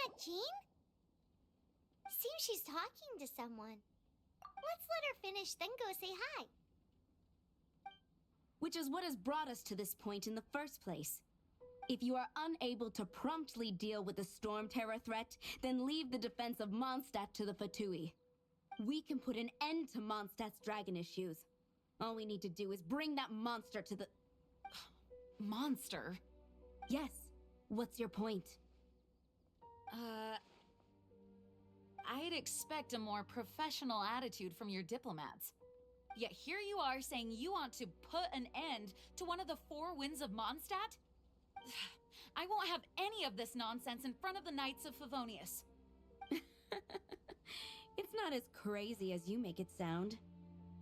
that Jean? Seems she's talking to someone. Let's let her finish, then go say hi. Which is what has brought us to this point in the first place. If you are unable to promptly deal with the Storm Terror threat, then leave the defense of Mondstadt to the Fatui. We can put an end to Mondstadt's dragon issues. All we need to do is bring that monster to the... Monster? Yes. What's your point? I'd expect a more professional attitude from your diplomats. Yet here you are saying you want to put an end to one of the four winds of Mondstadt? I won't have any of this nonsense in front of the Knights of Favonius. It's not as crazy as you make it sound.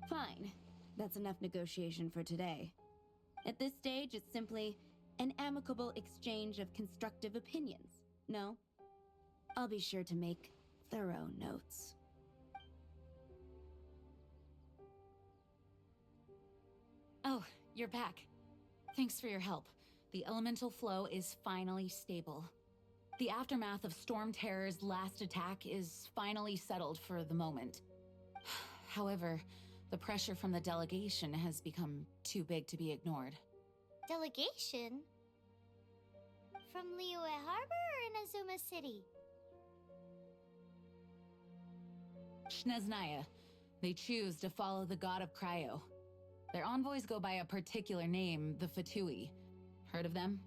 Fine. That's enough negotiation for today. At this stage, it's simply an amicable exchange of constructive opinions. No? I'll be sure to make thorough notes. Oh, you're back. Thanks for your help. The elemental flow is finally stable. The aftermath of Storm Terror's last attack is finally settled for the moment. However, the pressure from the delegation has become too big to be ignored. Delegation? From Liyue Harbor or Inazuma City? Snezhnaya. They choose to follow the god of Cryo. Their envoys go by a particular name, the Fatui. Heard of them?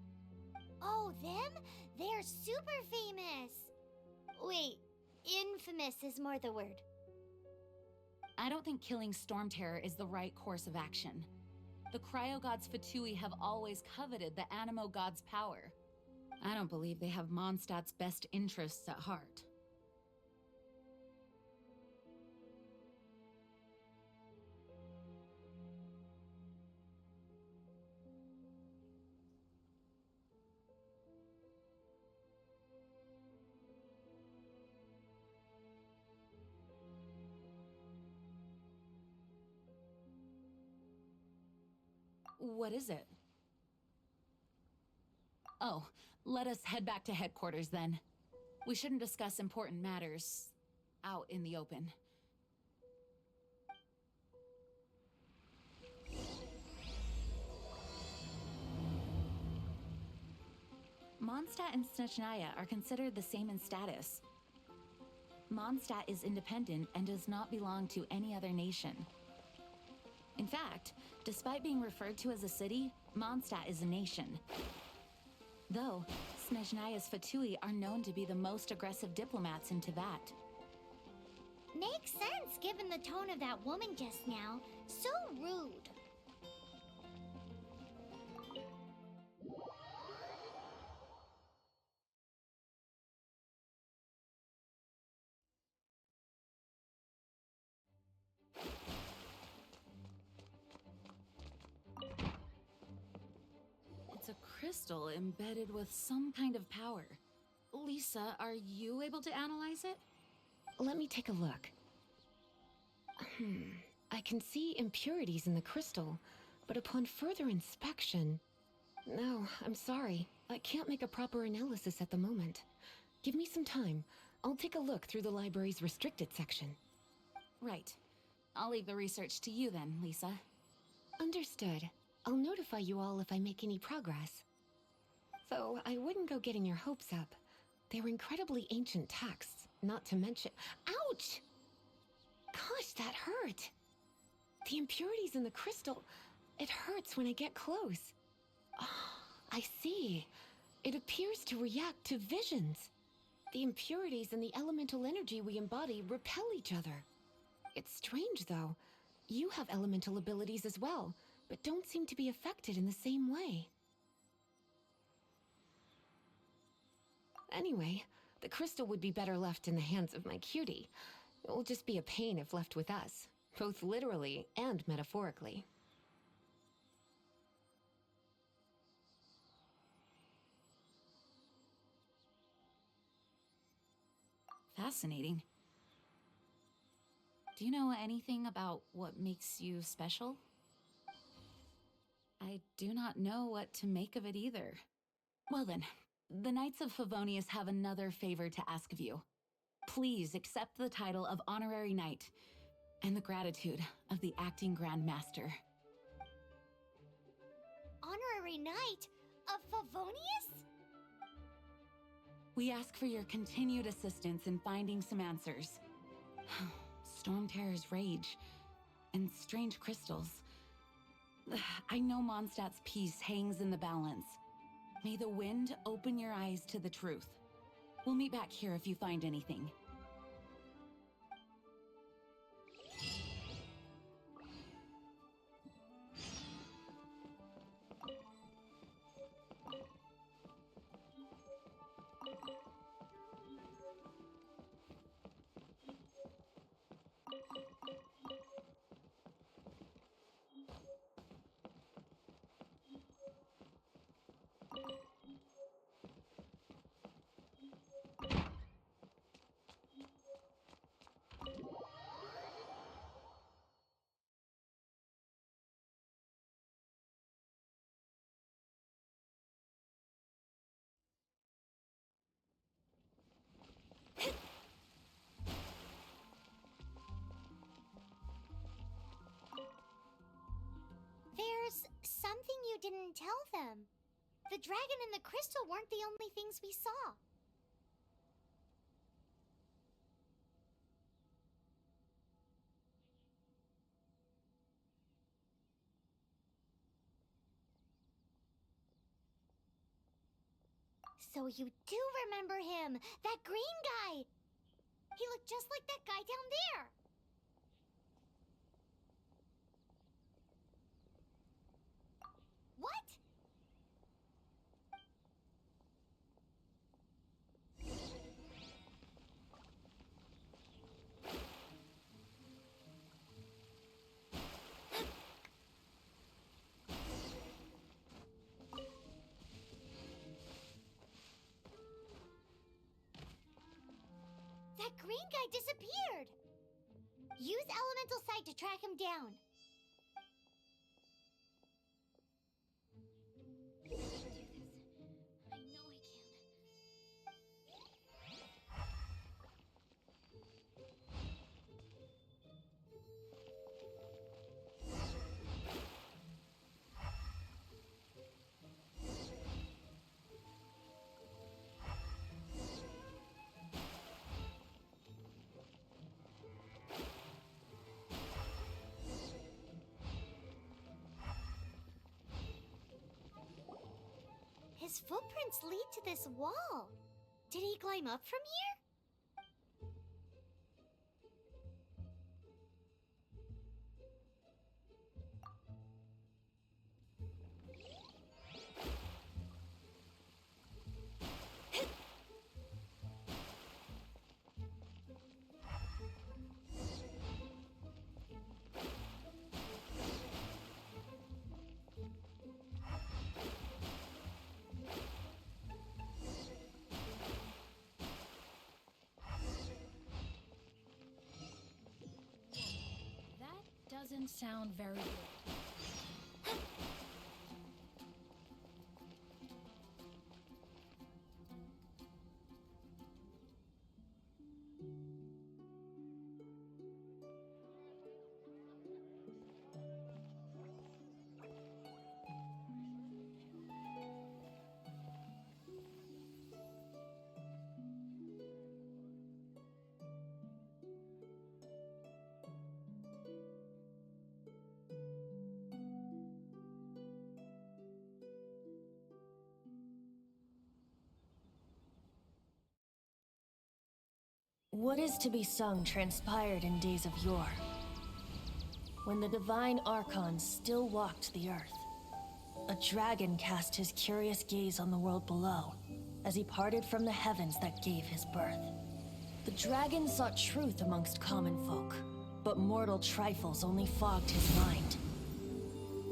Oh, them? They're super famous! Wait, infamous is more the word. I don't think killing Storm Terror is the right course of action. The Cryo God's Fatui have always coveted the Animo God's power. I don't believe they have Mondstadt's best interests at heart. What is it? Oh, let us head back to headquarters then. We shouldn't discuss important matters out in the open. Mondstadt and Snezhnaya are considered the same in status. Mondstadt is independent and does not belong to any other nation. In fact, despite being referred to as a city, Mondstadt is a nation. Though, Snezhnaya's Fatui are known to be the most aggressive diplomats in Teyvat. Makes sense given the tone of that woman just now. So rude. It's a crystal embedded with some kind of power. Lisa, are you able to analyze it? Let me take a look. I can see impurities in the crystal, but upon further inspection... No, I'm sorry. I can't make a proper analysis at the moment. Give me some time. I'll take a look through the library's restricted section. Right. I'll leave the research to you then, Lisa. Understood. I'll notify you all if I make any progress. Though I wouldn't go getting your hopes up. They're incredibly ancient texts, not to mention... Ouch! Gosh, that hurt! The impurities in the crystal... It hurts when I get close. Oh, I see. It appears to react to visions. The impurities and the elemental energy we embody repel each other. It's strange, though. You have elemental abilities as well, but don't seem to be affected in the same way. Anyway, the crystal would be better left in the hands of my cutie. It will just be a pain if left with us, both literally and metaphorically. Fascinating. Do you know anything about what makes you special? I do not know what to make of it either. Well then, the Knights of Favonius have another favor to ask of you. Please accept the title of Honorary Knight and the gratitude of the Acting Grand Master. Honorary Knight of Favonius? We ask for your continued assistance in finding some answers. Storm Terror's rage and strange crystals. I know Mondstadt's peace hangs in the balance. May the wind open your eyes to the truth. We'll meet back here if you find anything. There's something you didn't tell them. The dragon and the crystal weren't the only things we saw. So you do remember him, that green guy. He looked just like that guy down there. What? That green guy disappeared. Use elemental sight to track him down. His footprints lead to this wall. Did he climb up from here? Doesn't sound very good. What is to be sung transpired in days of yore, when the divine archon still walked the earth. A dragon cast his curious gaze on the world below, as he parted from the heavens that gave his birth. The dragon sought truth amongst common folk, but mortal trifles only fogged his mind.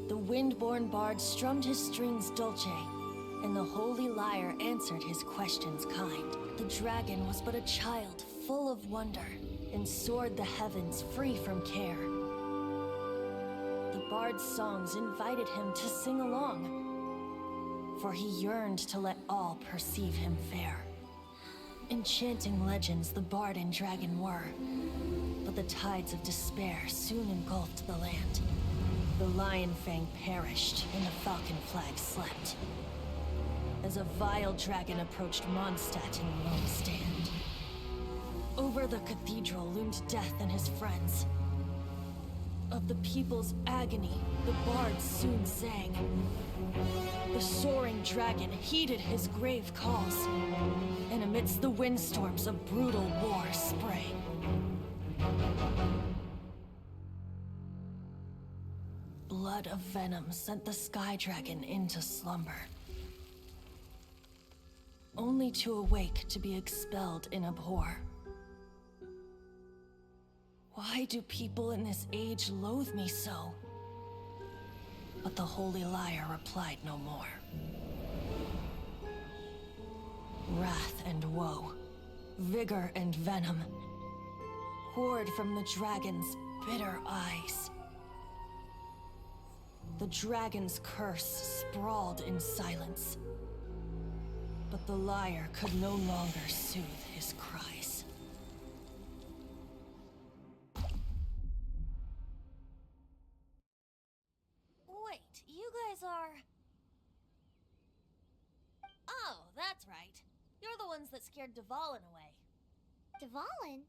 The wind-born bard strummed his strings dulce, and the holy lyre answered his questions kind. The dragon was but a child, full of wonder, and soared the heavens free from care. The bard's songs invited him to sing along. for he yearned to let all perceive him fair. Enchanting legends the bard and dragon were, but the tides of despair soon engulfed the land. The Lion Fang perished, and the Falcon Flag slept. As a vile dragon approached Mondstadt in lone stand. Over the cathedral loomed Death and his friends. Of the people's agony, the bards soon sang. The soaring dragon heeded his grave calls, and amidst the windstorms a brutal war sprang. Blood of venom sent the sky dragon into slumber, only to awake to be expelled in abhor. Why do people in this age loathe me so? But the holy liar replied no more. Wrath and woe, vigor and venom, poured from the dragon's bitter eyes. The dragon's curse sprawled in silence, but the liar could no longer soothe his cries. Wait, you guys are... Oh, that's right. You're the ones that scared Dvalin away. Dvalin?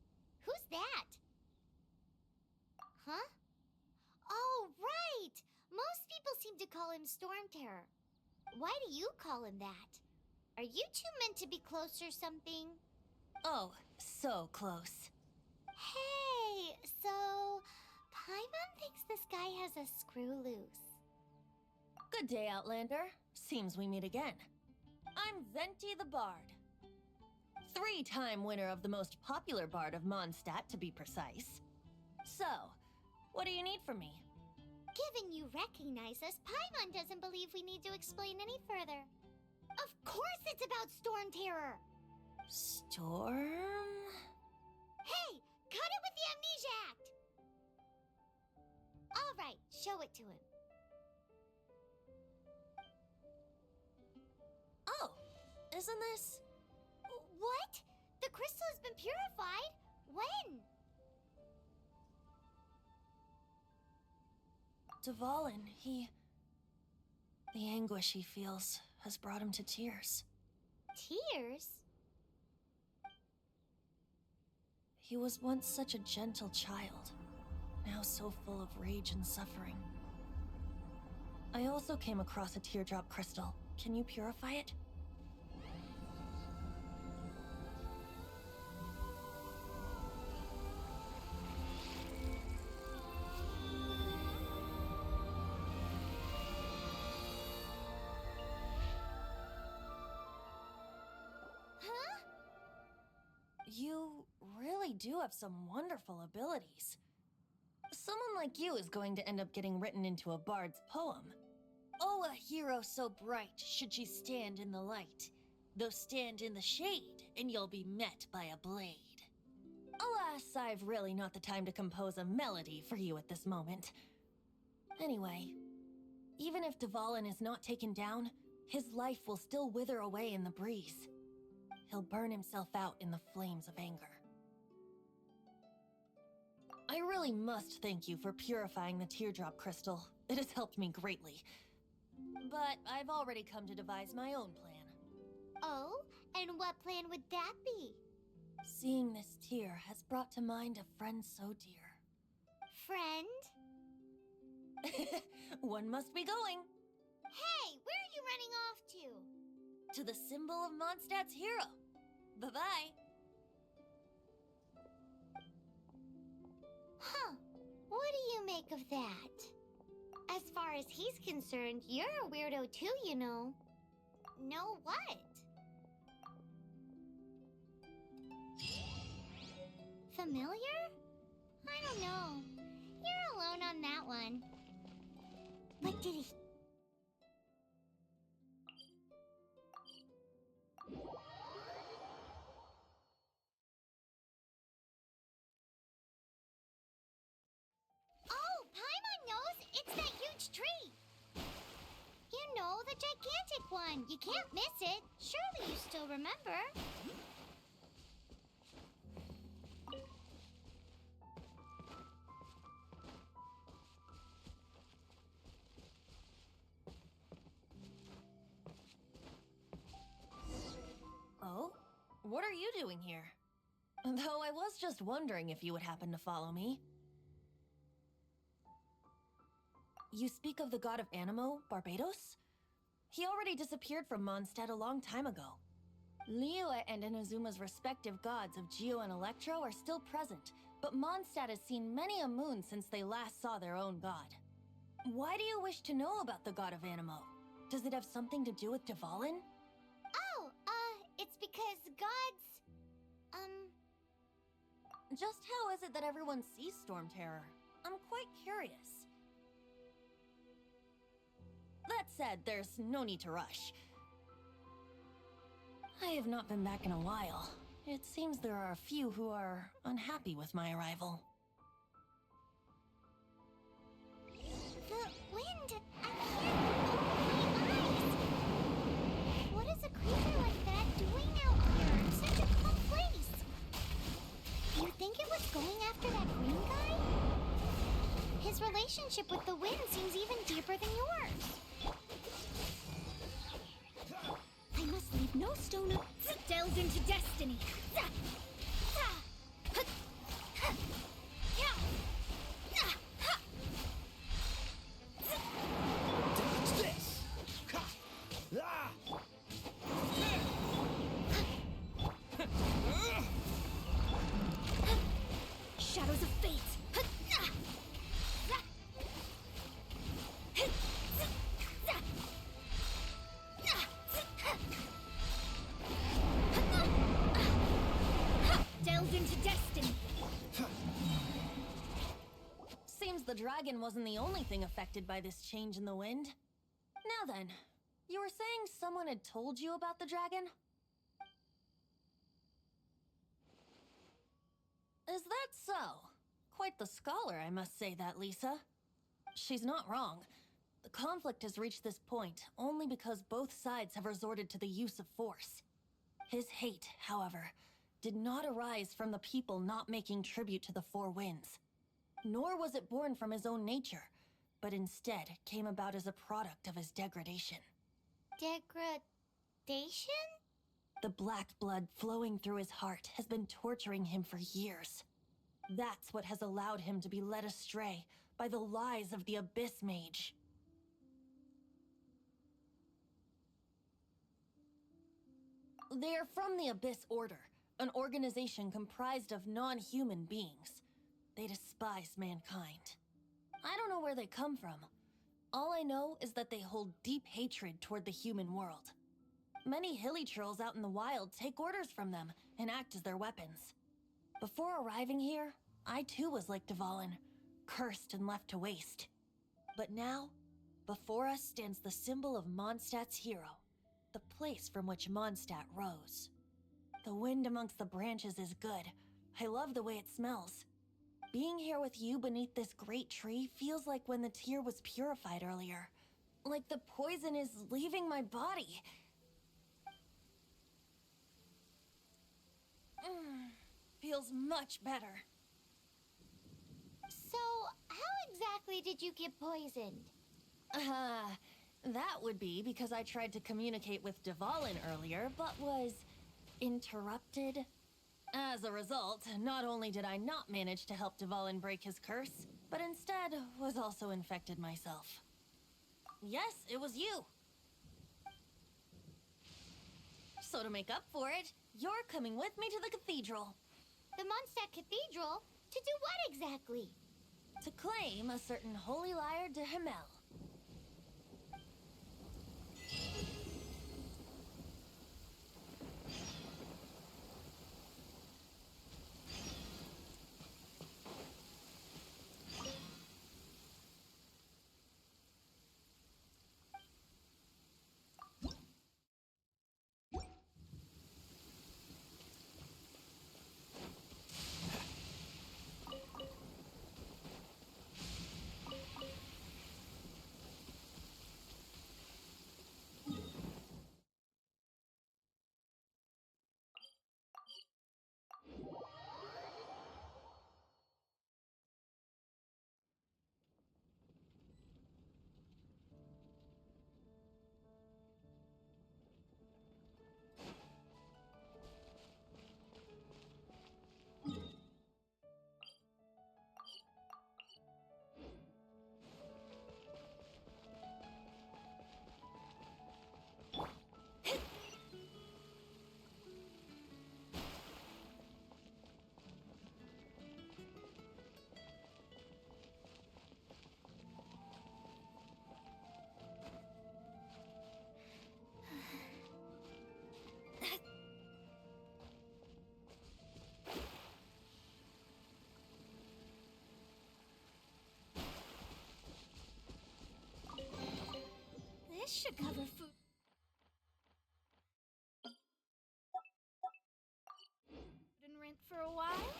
Who's that? Huh? Oh, right! Most people seem to call him Storm Terror. Why do you call him that? Are you two meant to be close or something? Oh, so close. Hey, so... Paimon thinks this guy has a screw loose. Good day, Outlander. Seems we meet again. I'm Venti the Bard. 3-time winner of the most popular bard of Mondstadt, to be precise. So, what do you need from me? Given you recognize us, Paimon doesn't believe we need to explain any further. Of course it's about Storm Terror! Storm? Hey! Cut it with the Amnesia Act! Alright, show it to him. Oh, isn't this... What? The crystal has been purified? When? Dvalin, the anguish he feels has brought him to tears. Tears? He was once such a gentle child, now so full of rage and suffering. I also came across a teardrop crystal. Can you purify it? You really do have some wonderful abilities. Someone like you is going to end up getting written into a bard's poem. Oh, a hero so bright should she stand in the light. Though stand in the shade, and you'll be met by a blade. Alas, I've really not the time to compose a melody for you at this moment. Anyway, even if Dvalin is not taken down, his life will still wither away in the breeze. He'll burn himself out in the flames of anger. I really must thank you for purifying the teardrop crystal. It has helped me greatly. But I've already come to devise my own plan. Oh? And what plan would that be? Seeing this tear has brought to mind a friend so dear. Friend? One must be going. Hey, where are you running off to? To the symbol of Mondstadt's hero. Bye-bye. Huh. What do you make of that? As far as he's concerned, you're a weirdo too, you know. Know what? Familiar? I don't know. You're alone on that one. But did he... Oh, Paimon knows! It's that huge tree! You know, the gigantic one. You can't miss it. Surely you still remember. Oh? What are you doing here? Though I was just wondering if you would happen to follow me. You speak of the god of Animo, Barbados? He already disappeared from Mondstadt a long time ago. Liyue and Inazuma's respective gods of Geo and Electro are still present, but Mondstadt has seen many a moon since they last saw their own god. Why do you wish to know about the god of Animo? Does it have something to do with Dvalin? Oh, it's because gods... Just how is it that everyone sees Storm Terror? I'm quite curious. That said, there's no need to rush. I have not been back in a while. It seems there are a few who are unhappy with my arrival. The wind! I can't open my eyes! What is a creature like that doing out here? Such a calm place! You think it was going after that green guy? His relationship with the wind seems even deeper than yours. I must leave no stone delves into destiny. Dodge this! Ha! Ah! Shadows of fate. Delves into destiny. Seems the dragon wasn't the only thing affected by this change in the wind. Now then, you were saying someone had told you about the dragon? Is that so? Quite the scholar, I must say that, Lisa. She's not wrong. The conflict has reached this point only because both sides have resorted to the use of force. His hate, however, did not arise from the people not making tribute to the Four Winds. Nor was it born from his own nature, but instead came about as a product of his degradation. Degradation? The black blood flowing through his heart has been torturing him for years. That's what has allowed him to be led astray by the lies of the Abyss Mage. They are from the Abyss Order, an organization comprised of non-human beings. They despise mankind. I don't know where they come from. All I know is that they hold deep hatred toward the human world. Many hilly trolls out in the wild take orders from them and act as their weapons. Before arriving here, I too was like Dvalin, cursed and left to waste. But now, before us stands the symbol of Mondstadt's hero, the place from which Mondstadt rose. The wind amongst the branches is good. I love the way it smells. Being here with you beneath this great tree feels like when the tear was purified earlier. Like the poison is leaving my body. Feels much better. So, how exactly did you get poisoned? That would be because I tried to communicate with Dvalin earlier, but was interrupted. As a result, not only did I not manage to help Dvalin break his curse, but instead was also infected myself. Yes, it was you. So to make up for it, you're coming with me to the cathedral. The Mondstadt Cathedral? To do what exactly? To claim a certain holy lyre de Himmel. should cover food. And rent for a while?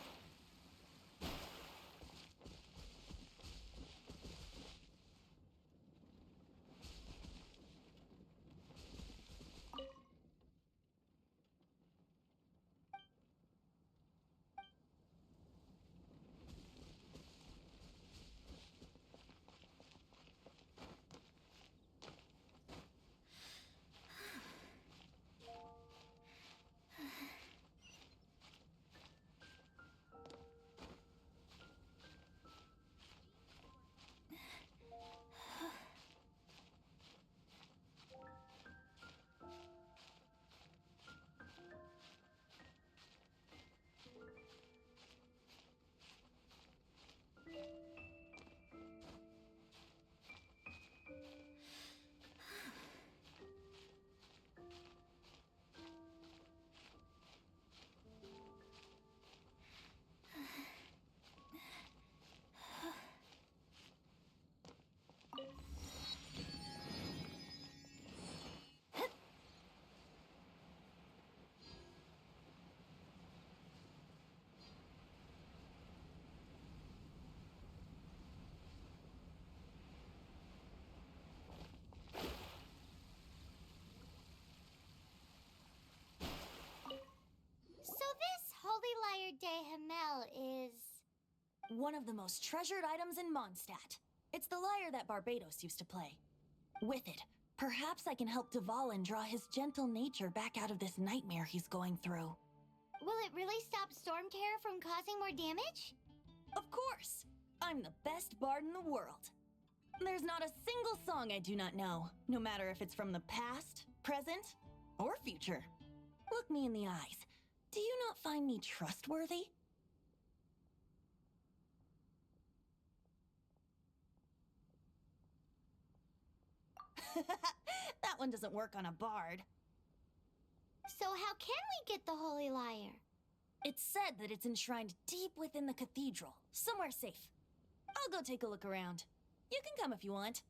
So this Holy Lyre de Himmel is... One of the most treasured items in Mondstadt. It's the lyre that Barbados used to play. With it, perhaps I can help Dvalin draw his gentle nature back out of this nightmare he's going through. Will it really stop Storm Terror from causing more damage? Of course! I'm the best bard in the world. There's not a single song I do not know, no matter if it's from the past, present, or future. Look me in the eyes. Do you not find me trustworthy? That one doesn't work on a bard. So how can we get the Holy Lyre? It's said that it's enshrined deep within the cathedral, somewhere safe. I'll go take a look around. You can come if you want.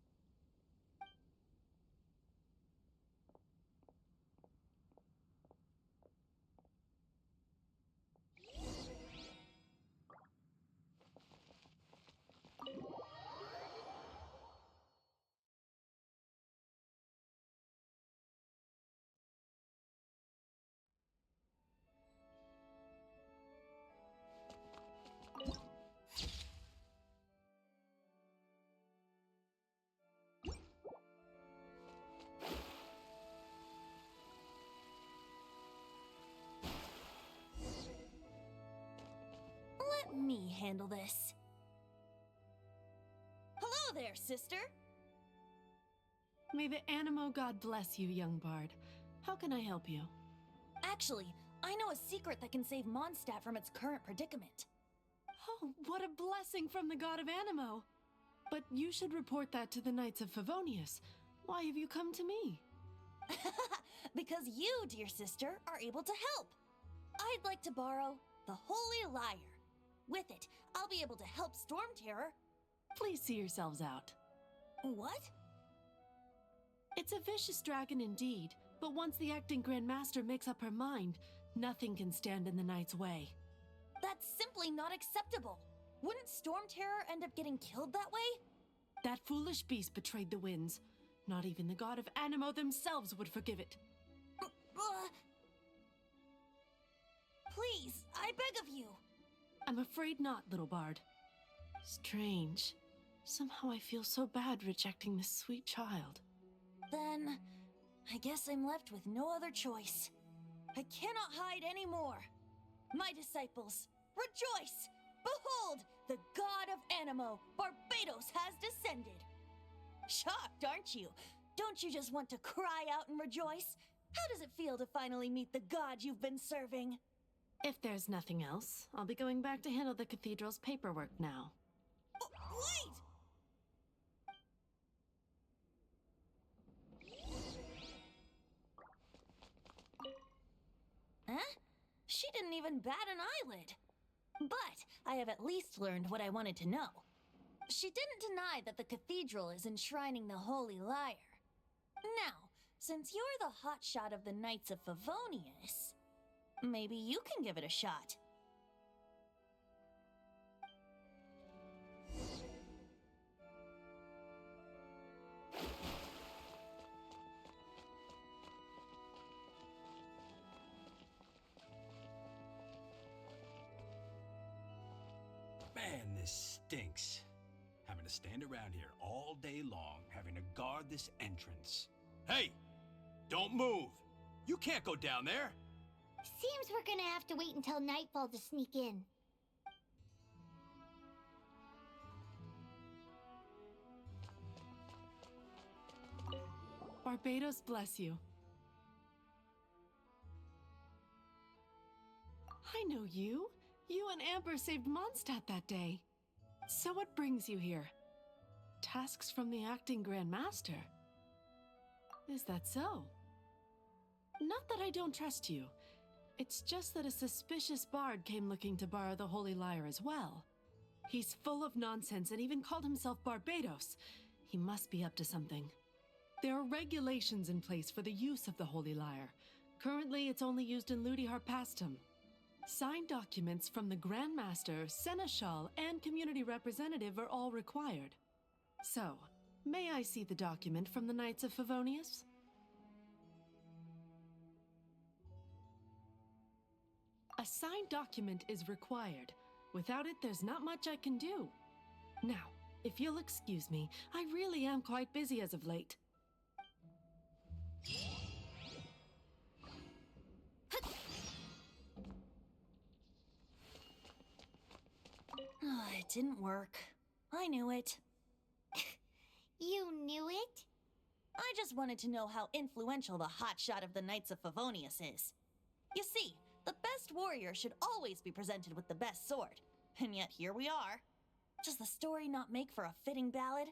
Let me handle this. Hello there, sister! May the Animo God bless you, young bard. How can I help you? Actually, I know a secret that can save Mondstadt from its current predicament. Oh, what a blessing from the god of Animo! But you should report that to the Knights of Favonius. Why have you come to me? Because you, dear sister, are able to help. I'd like to borrow the Holy Lyre. With it, I'll be able to help Storm Terror. Please see yourselves out. What? It's a vicious dragon indeed, but once the acting Grand Master makes up her mind, nothing can stand in the Knight's way. That's simply not acceptable. Wouldn't Storm Terror end up getting killed that way? That foolish beast betrayed the winds. Not even the god of Animo themselves would forgive it. Please, I beg of you. I'm afraid not, little bard. Strange. Somehow I feel so bad rejecting this sweet child. Then, I guess I'm left with no other choice. I cannot hide anymore. My disciples, rejoice! Behold, the god of Animo, Barbados, has descended. Shocked, aren't you? Don't you just want to cry out and rejoice? How does it feel to finally meet the god you've been serving? If there's nothing else, I'll be going back to handle the cathedral's paperwork now. Wait! Huh? She didn't even bat an eyelid. But I have at least learned what I wanted to know. She didn't deny that the cathedral is enshrining the Holy Lyre. Now, since you're the hotshot of the Knights of Favonius, maybe you can give it a shot. Man, this stinks. Having to stand around here all day long, having to guard this entrance. Hey! Don't move! You can't go down there! Seems we're gonna have to wait until nightfall to sneak in. Barbados bless you. I know you. You and Amber saved Mondstadt that day. So what brings you here? Tasks from the acting Grand Master? Is that so? Not that I don't trust you. It's just that a suspicious bard came looking to borrow the Holy Lyre as well. He's full of nonsense and even called himself Barbados. He must be up to something. There are regulations in place for the use of the Holy Lyre. Currently, it's only used in Ludi Harpastum. Signed documents from the Grand Master, Seneschal, and Community Representative are all required. So, may I see the document from the Knights of Favonius? A signed document is required. Without it, there's not much I can do. Now, if you'll excuse me, I really am quite busy as of late. It didn't work. I knew it. You knew it? I just wanted to know how influential the hotshot of the Knights of Favonius is. You see, the best warrior should always be presented with the best sword. And yet here we are. Does the story not make for a fitting ballad?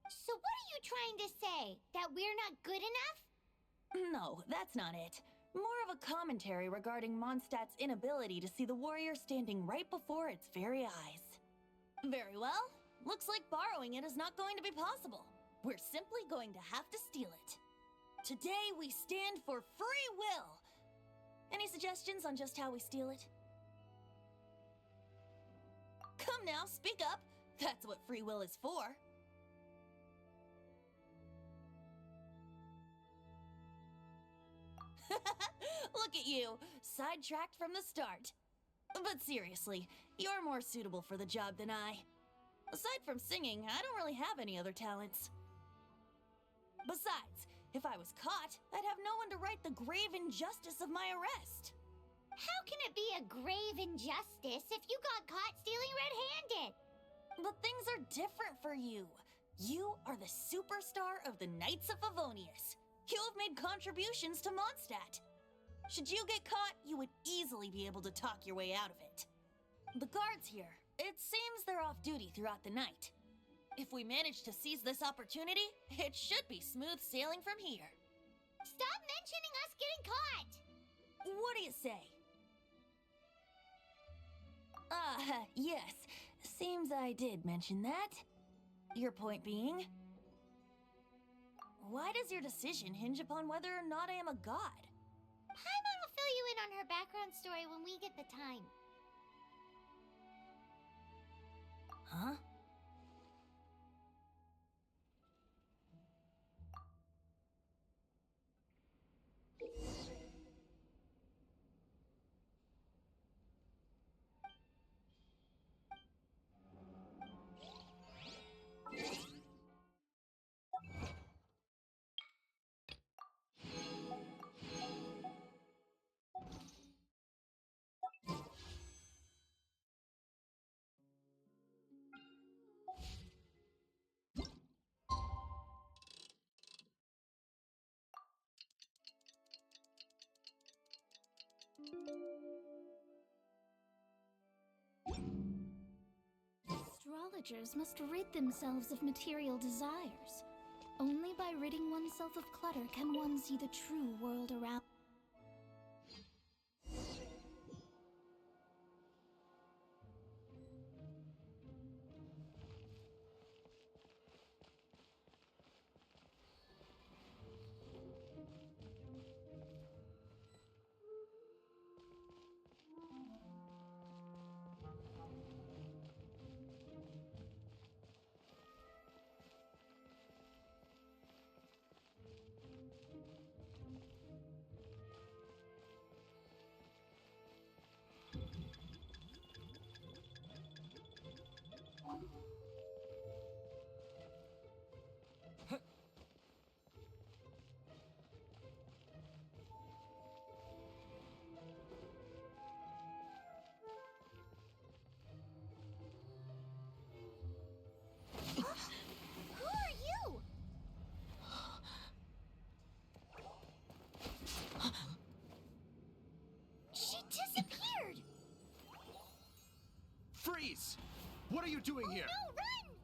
So what are you trying to say? That we're not good enough? No, that's not it. More of a commentary regarding Mondstadt's inability to see the warrior standing right before its very eyes. Very well. Looks like borrowing it is not going to be possible. We're simply going to have to steal it. Today we stand for free will. Any suggestions on just how we steal it? Come now, speak up. That's what free will is for. Look at you, sidetracked from the start. But seriously, you're more suitable for the job than I. Aside from singing, I don't really have any other talents. Besides, if I was caught, I'd have no one to right the grave injustice of my arrest. How can it be a grave injustice if you got caught stealing red-handed? But things are different for you. You are the superstar of the Knights of Favonius. You have made contributions to Mondstadt. Should you get caught, you would easily be able to talk your way out of it. The guards here, it seems they're off duty throughout the night. If we manage to seize this opportunity, it should be smooth sailing from here. Stop mentioning us getting caught! What do you say? Yes. Seems I did mention that. Your point being? Why does your decision hinge upon whether or not I am a god? Paimon will fill you in on her background story when we get the time. Huh? Astrologers must rid themselves of material desires. Only by ridding oneself of clutter can one see the true world around. Freeze! What are you doing here? No, run!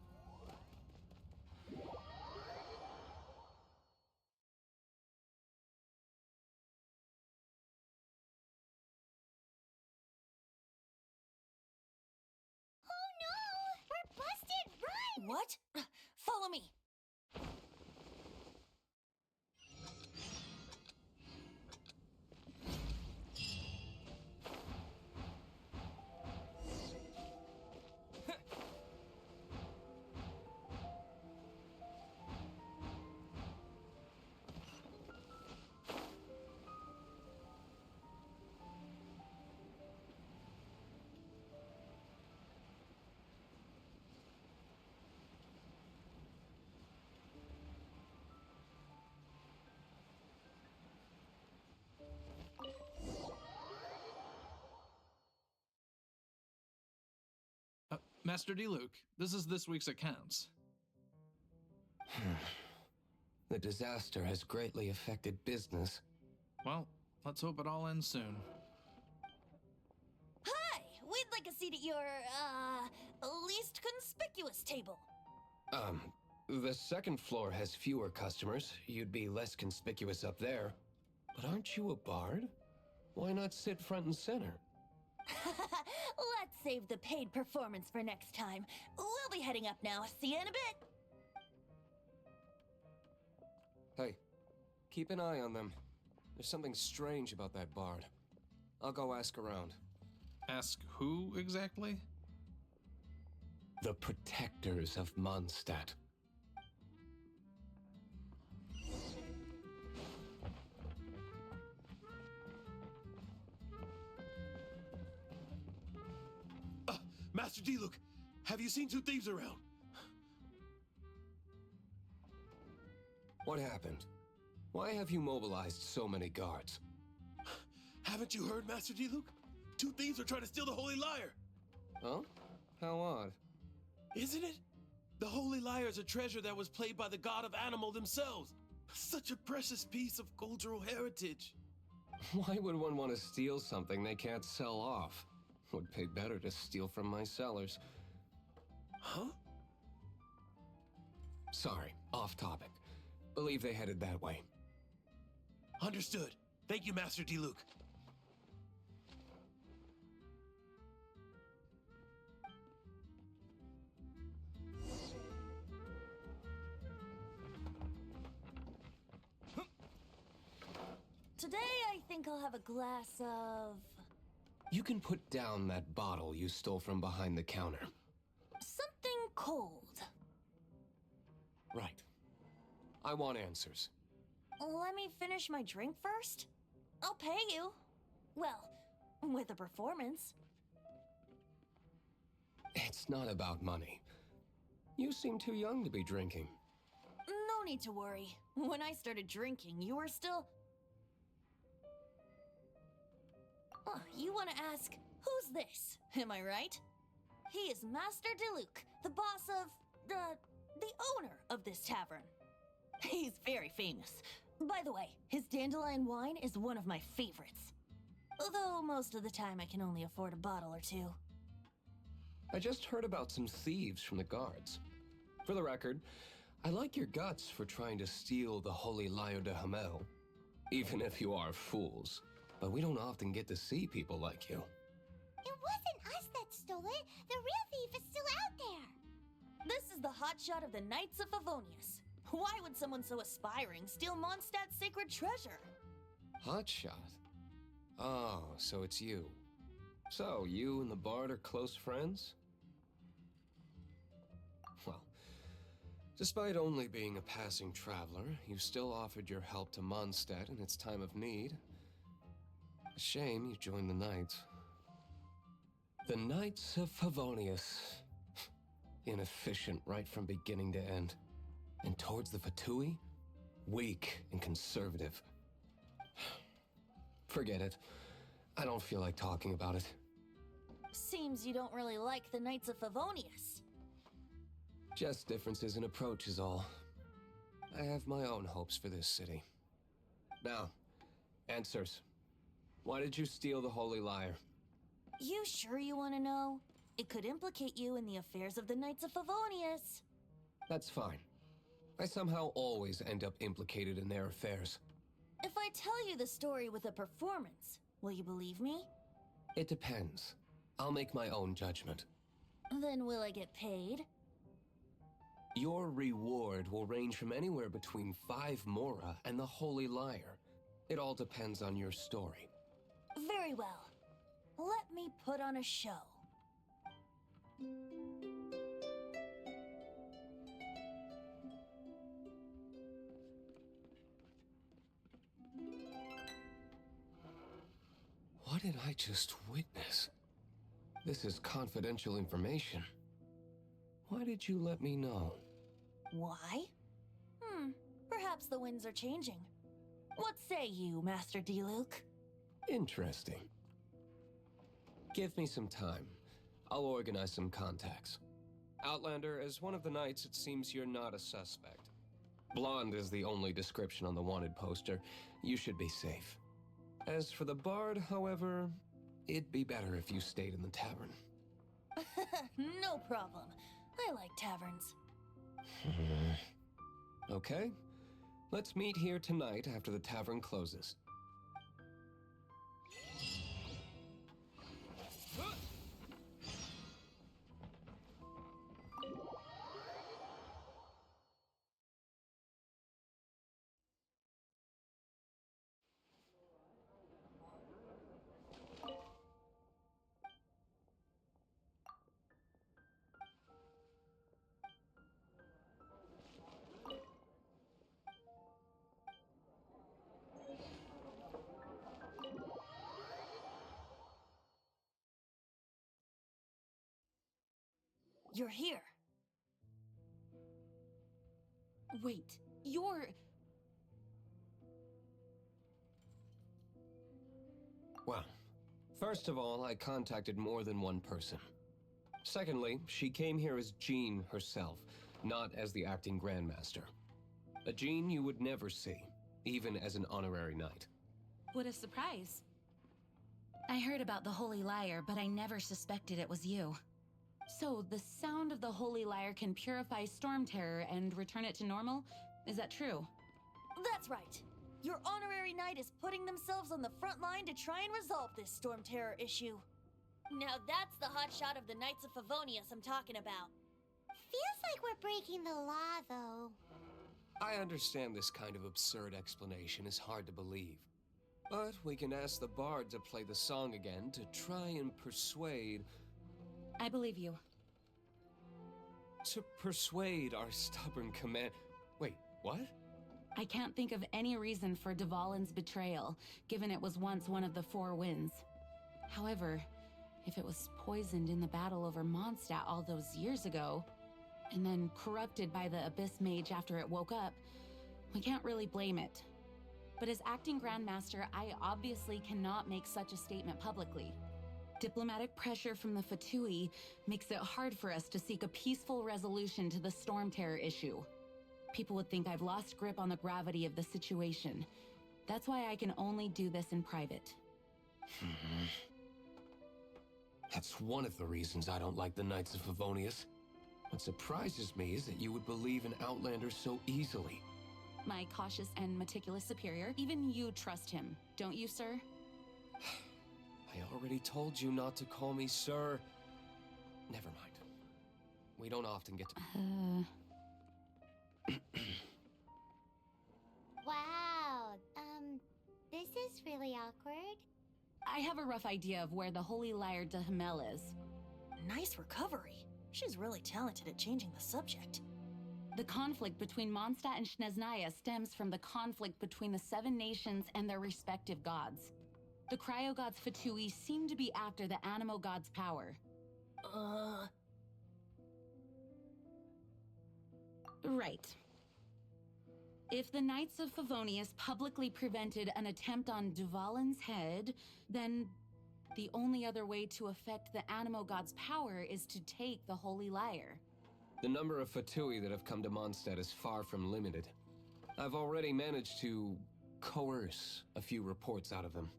Oh no! We're busted! Run! What? Follow me. Master D. Luke, this is this week's accounts. The disaster has greatly affected business. Well, let's hope it all ends soon. Hi! We'd like a seat at your, least conspicuous table. The second floor has fewer customers. You'd be less conspicuous up there. But aren't you a bard? Why not sit front and center? Let's save the paid performance for next time. We'll be heading up now. See you in a bit. Hey, keep an eye on them. There's something strange about that bard. I'll go ask around. Ask who exactly? The protectors of Mondstadt. Master D. Luke, have you seen two thieves around? What happened? Why have you mobilized so many guards? Haven't you heard, Master D. Luke? Two thieves are trying to steal the Holy Lyre. Huh? How odd. Isn't it? The Holy Lyre is a treasure that was played by the god of animal themselves. Such a precious piece of cultural heritage. Why would one want to steal something they can't sell off? Would pay better to steal from my sellers. Huh? Sorry, off topic. Believe they headed that way. Understood. Thank you, Master D. Luke. Today, I think I'll have a glass of... You can put down that bottle you stole from behind the counter. something cold. Right. I want answers. Let me finish my drink first. I'll pay you. Well, with a performance. It's not about money. You seem too young to be drinking. No need to worry. When I started drinking, you were still... Oh, you want to ask, who's this? Am I right? He is Master Diluc, the boss of... the owner of this tavern. He's very famous. By the way, his dandelion wine is one of my favorites. Although most of the time I can only afford a bottle or two. I just heard about some thieves from the guards. For the record, I like your guts for trying to steal the Holy Lyre de Hamel. Even if you are fools. But we don't often get to see people like you. It wasn't us that stole it. The real thief is still out there. This is the hotshot of the Knights of Favonius. Why would someone so aspiring steal Mondstadt's sacred treasure? Hotshot? Oh, so it's you. So, you and the Bard are close friends? Well, despite only being a passing traveler, you still offered your help to Mondstadt in its time of need. A shame you joined the Knights. The Knights of Favonius. Inefficient right from beginning to end. And towards the Fatui, weak and conservative. Forget it. I don't feel like talking about it. Seems you don't really like the Knights of Favonius. Just differences in approach is all. I have my own hopes for this city. Now, answers. Why did you steal the Holy Lyre? You sure you want to know? It could implicate you in the affairs of the Knights of Favonius. That's fine. I somehow always end up implicated in their affairs. If I tell you the story with a performance, will you believe me? It depends. I'll make my own judgment. Then will I get paid? Your reward will range from anywhere between 5 Mora and the Holy Liar. It all depends on your story. Very well. Let me put on a show. What did I just witness? This is confidential information. Why did you let me know? Why? Perhaps the winds are changing. What say you, Master Diluc? Interesting. Give me some time. I'll organize some contacts. Outlander, as one of the knights, it seems you're not a suspect. Blonde is the only description on the wanted poster. You should be safe. As for the bard, however, it'd be better if you stayed in the tavern. No problem. I like taverns. Okay. Let's meet here tonight after the tavern closes. You're here. Wait, you're... Well, first of all, I contacted more than one person. Secondly, she came here as Jean herself, not as the acting Grandmaster. A Jean you would never see, even as an honorary knight. What a surprise. I heard about the Holy Liar, but I never suspected it was you. So, the sound of the Holy Liar can purify Storm Terror and return it to normal? Is that true? That's right. Your honorary knight is putting themselves on the front line to try and resolve this Storm Terror issue. Now that's the hotshot of the Knights of Favonius I'm talking about. Feels like we're breaking the law, though. I understand this kind of absurd explanation is hard to believe. But we can ask the bard to play the song again to try and persuade... I believe you. To persuade our stubborn command... Wait, what? I can't think of any reason for Dvalin's betrayal, given it was once one of the 4 winds. However, if it was poisoned in the battle over Mondstadt all those years ago, and then corrupted by the Abyss Mage after it woke up, we can't really blame it. But as acting Grandmaster, I obviously cannot make such a statement publicly. Diplomatic pressure from the Fatui makes it hard for us to seek a peaceful resolution to the Storm Terror issue. People would think I've lost grip on the gravity of the situation. That's why I can only do this in private. That's one of the reasons I don't like the Knights of Favonius. What surprises me is that you would believe in Outlander so easily. My cautious and meticulous superior, even you trust him, don't you, sir? I already told you not to call me sir. Never mind. We don't often get to... Wow, this is really awkward. I have a rough idea of where the Holy Liar de Hamel is. Nice recovery. She's really talented at changing the subject. The conflict between Mondstadt and Snezhnaya stems from the conflict between the 7 nations and their respective gods. The cryo-gods Fatui seem to be after the animo god's power. Right. If the Knights of Favonius publicly prevented an attempt on Dvalin's head, then the only other way to affect the animo god's power is to take the Holy Liar. The number of Fatui that have come to Mondstadt is far from limited. I've already managed to coerce a few reports out of them.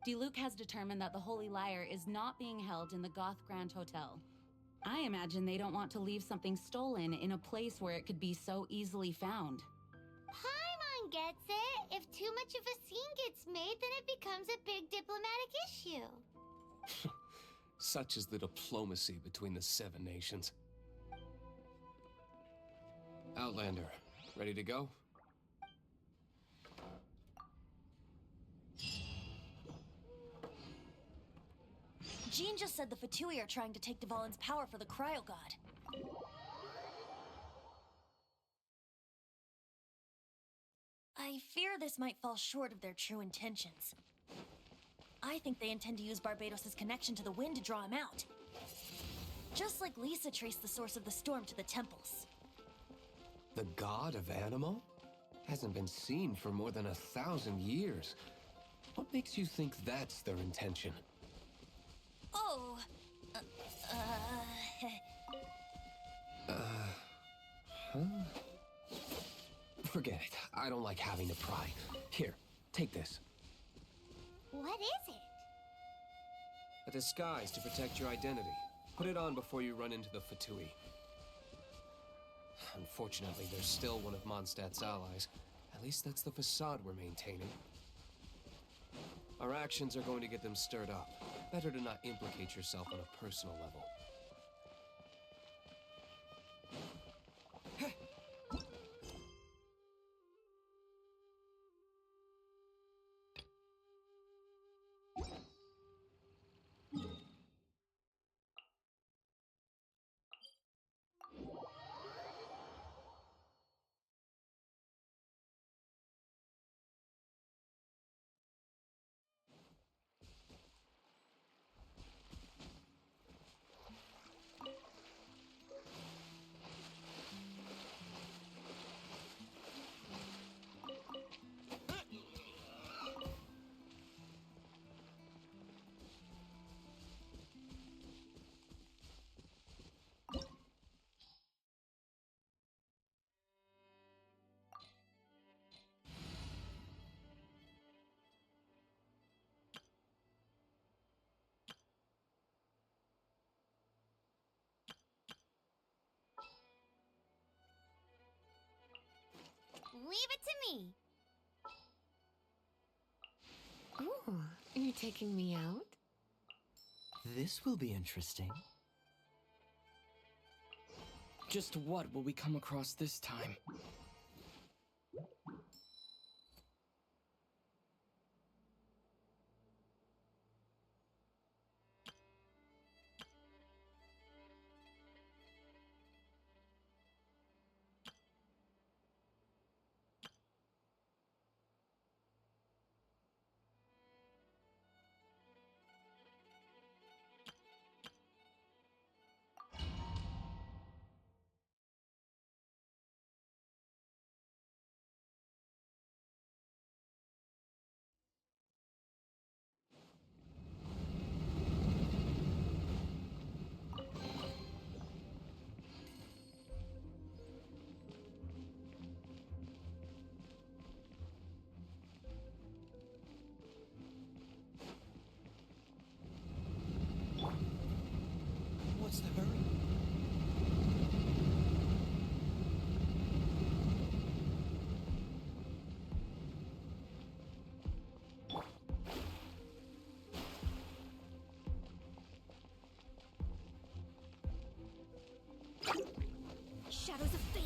Diluc has determined that the Holy Liar is not being held in the Goth Grand Hotel. I imagine they don't want to leave something stolen in a place where it could be so easily found. Paimon gets it. If too much of a scene gets made, then it becomes a big diplomatic issue. Such is the diplomacy between the Seven Nations. Outlander, ready to go? Jean just said the Fatui are trying to take Dvalin's power for the Cryo God. I fear this might fall short of their true intentions. I think they intend to use Barbados' connection to the wind to draw him out. Just like Lisa traced the source of the storm to the temples. The god of Animo? Hasn't been seen for more than 1,000 years. What makes you think that's their intention? Oh, Huh? Forget it. I don't like having to pry. Here, take this. What is it? A disguise to protect your identity. Put it on before you run into the Fatui. Unfortunately, there's still one of Mondstadt's allies. At least that's the facade we're maintaining. Our actions are going to get them stirred up. Better to not implicate yourself on a personal level. Leave it to me. Oh, you're taking me out? This will be interesting. Just what will we come across this time? What's the hurry? Shadows of fate.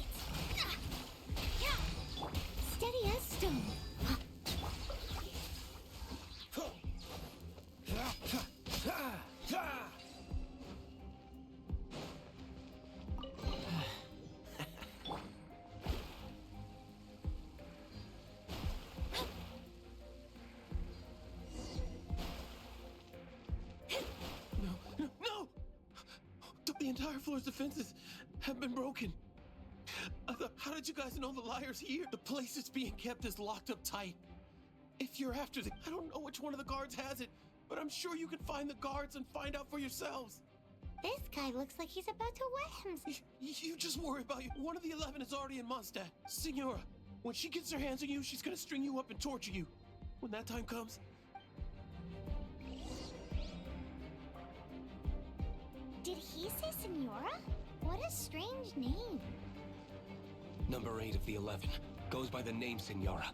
Steady as stone. No! The entire floor's defenses have been broken. How did you guys know the liar's here? The place it's being kept is locked up tight. If you're after the... I don't know which one of the guards has it, but I'm sure you can find the guards and find out for yourselves. This guy looks like he's about to wet himself. You just worry about you. One of the 11 is already in Mondstadt. Signora, when she gets her hands on you, she's gonna string you up and torture you. When that time comes... Did he say Senora? What a strange name. Number 8 of the 11 goes by the name Senora.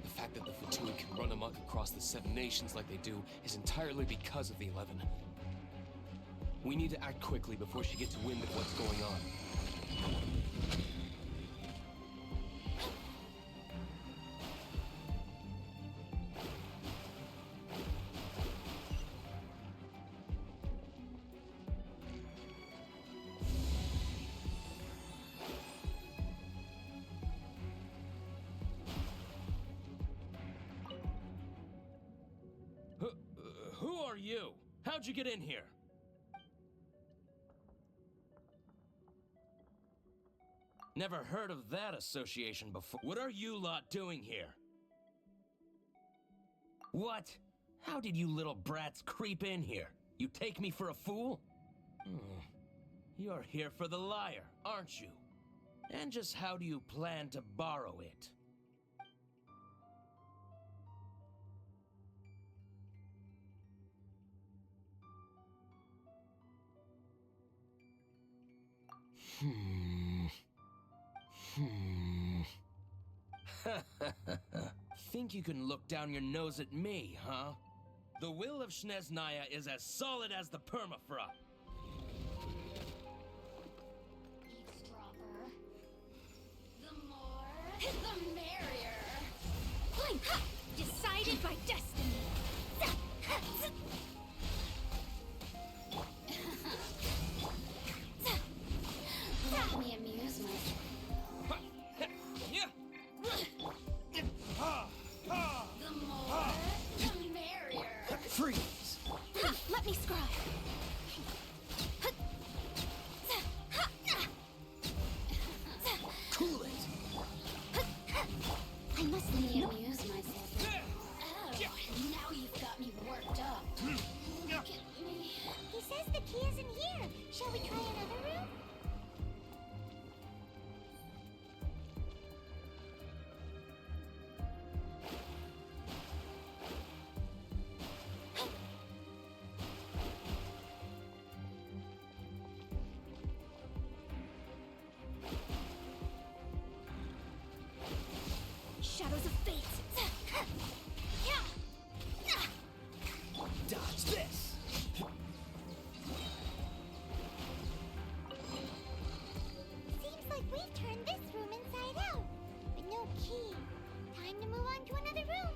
The fact that the Fatui can run amok across the 7 nations like they do is entirely because of the 11. We need to act quickly before she gets wind of what's going on. Who are you? How'd you get in here? Never heard of that association before. What are you lot doing here? What? How did you little brats creep in here? You take me for a fool? You're here for the lyre, aren't you? And just how do you plan to borrow it? Think you can look down your nose at me, huh? The will of Snezhnaya is as solid as the permafrost. Eavesdropper. The more, the merrier. Fine! Ha! Decided by destiny! Let me amuse myself. The more, the merrier. Freeze! Let me scry! Cool it! I must Let me amuse myself. Oh, now you've got me worked up. Look at me. He says the key isn't here. Shall we try another room? Shadows of fate! Dodge this! Seems like we've turned this room inside out. But no key. Time to move on to another room.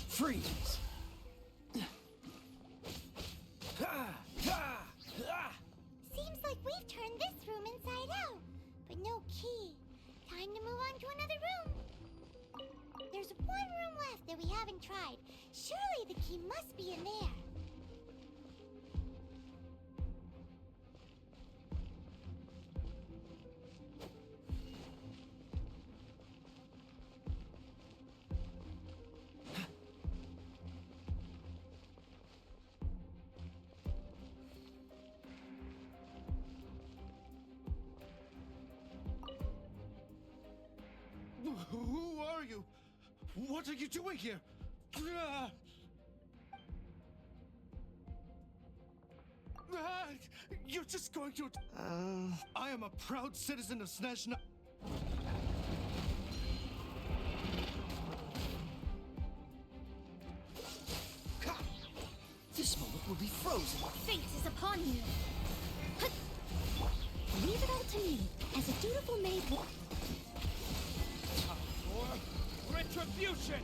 Freeze! Seems like we've turned this room inside out. But no key. Time to move on to another room. There's one room left that we haven't tried. Surely the key must be in there. Who are you? What are you doing here? You're just going to... I am a proud citizen of be frozen. Fate is upon you. Leave it all to me, as a dutiful maid will... Time for retribution!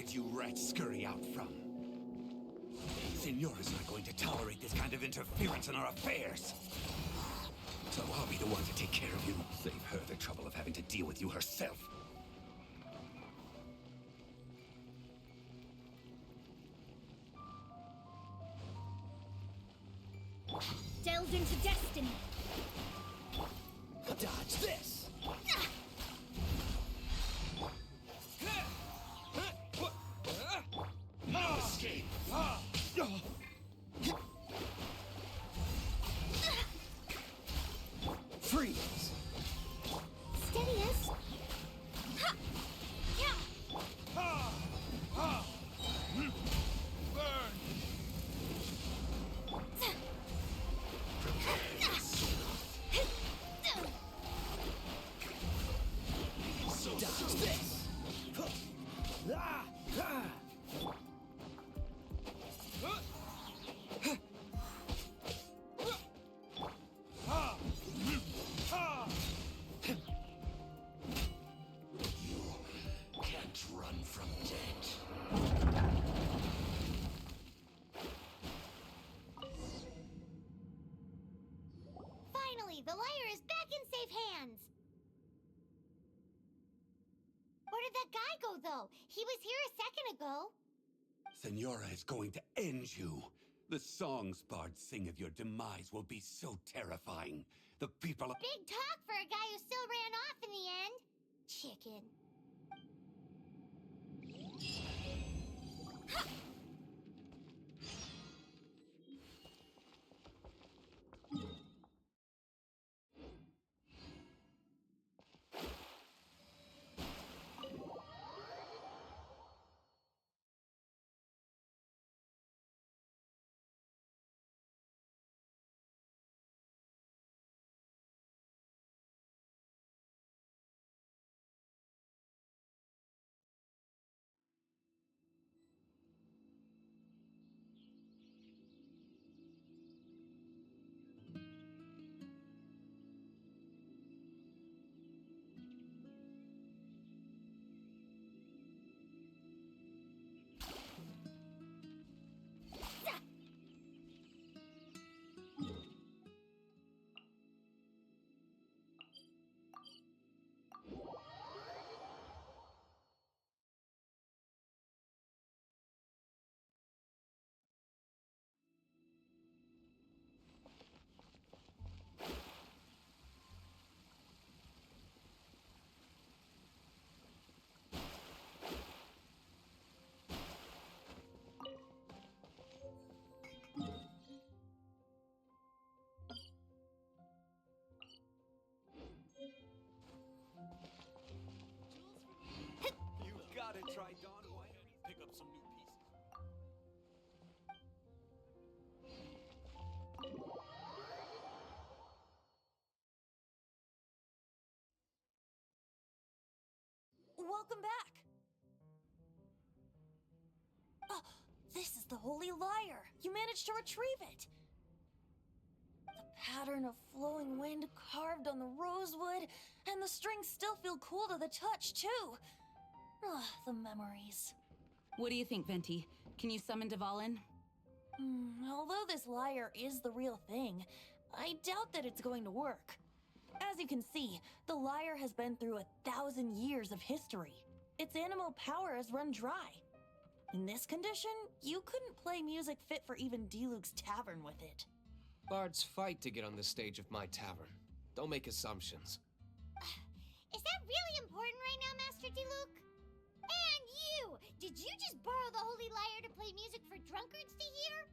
You rats scurry out from. Senora's not going to tolerate this kind of interference in our affairs. So I'll be the one to take care of you. Save her the trouble of having to deal with you herself. Delved into destiny. Dodge this! No escape! Freeze! Steady as... Dodge this! Finally, the lyre is back in safe hands! Where did that guy go, though? He was here a second ago. Senora is going to end you. The songs bards sing of your demise will be so terrifying. The people of... Big talk for a guy who still ran off in the end. Chicken. Try Dawn. Why don't you pick up some new pieces? Welcome back. Oh, this is the Holy Lyre. You managed to retrieve it. The pattern of flowing wind carved on the rosewood, and the strings still feel cool to the touch, too. The memories. What do you think, Venti? Can you summon Dvalin? Although this lyre is the real thing, I doubt that it's going to work. As you can see, the lyre has been through 1,000 years of history. Its animal power has run dry. In this condition, you couldn't play music fit for even Diluc's tavern with it. Bards fight to get on the stage of my tavern. Don't make assumptions. Is that really important right now, Master Diluc? And you! Did you just borrow the Holy Lyre to play music for drunkards to hear?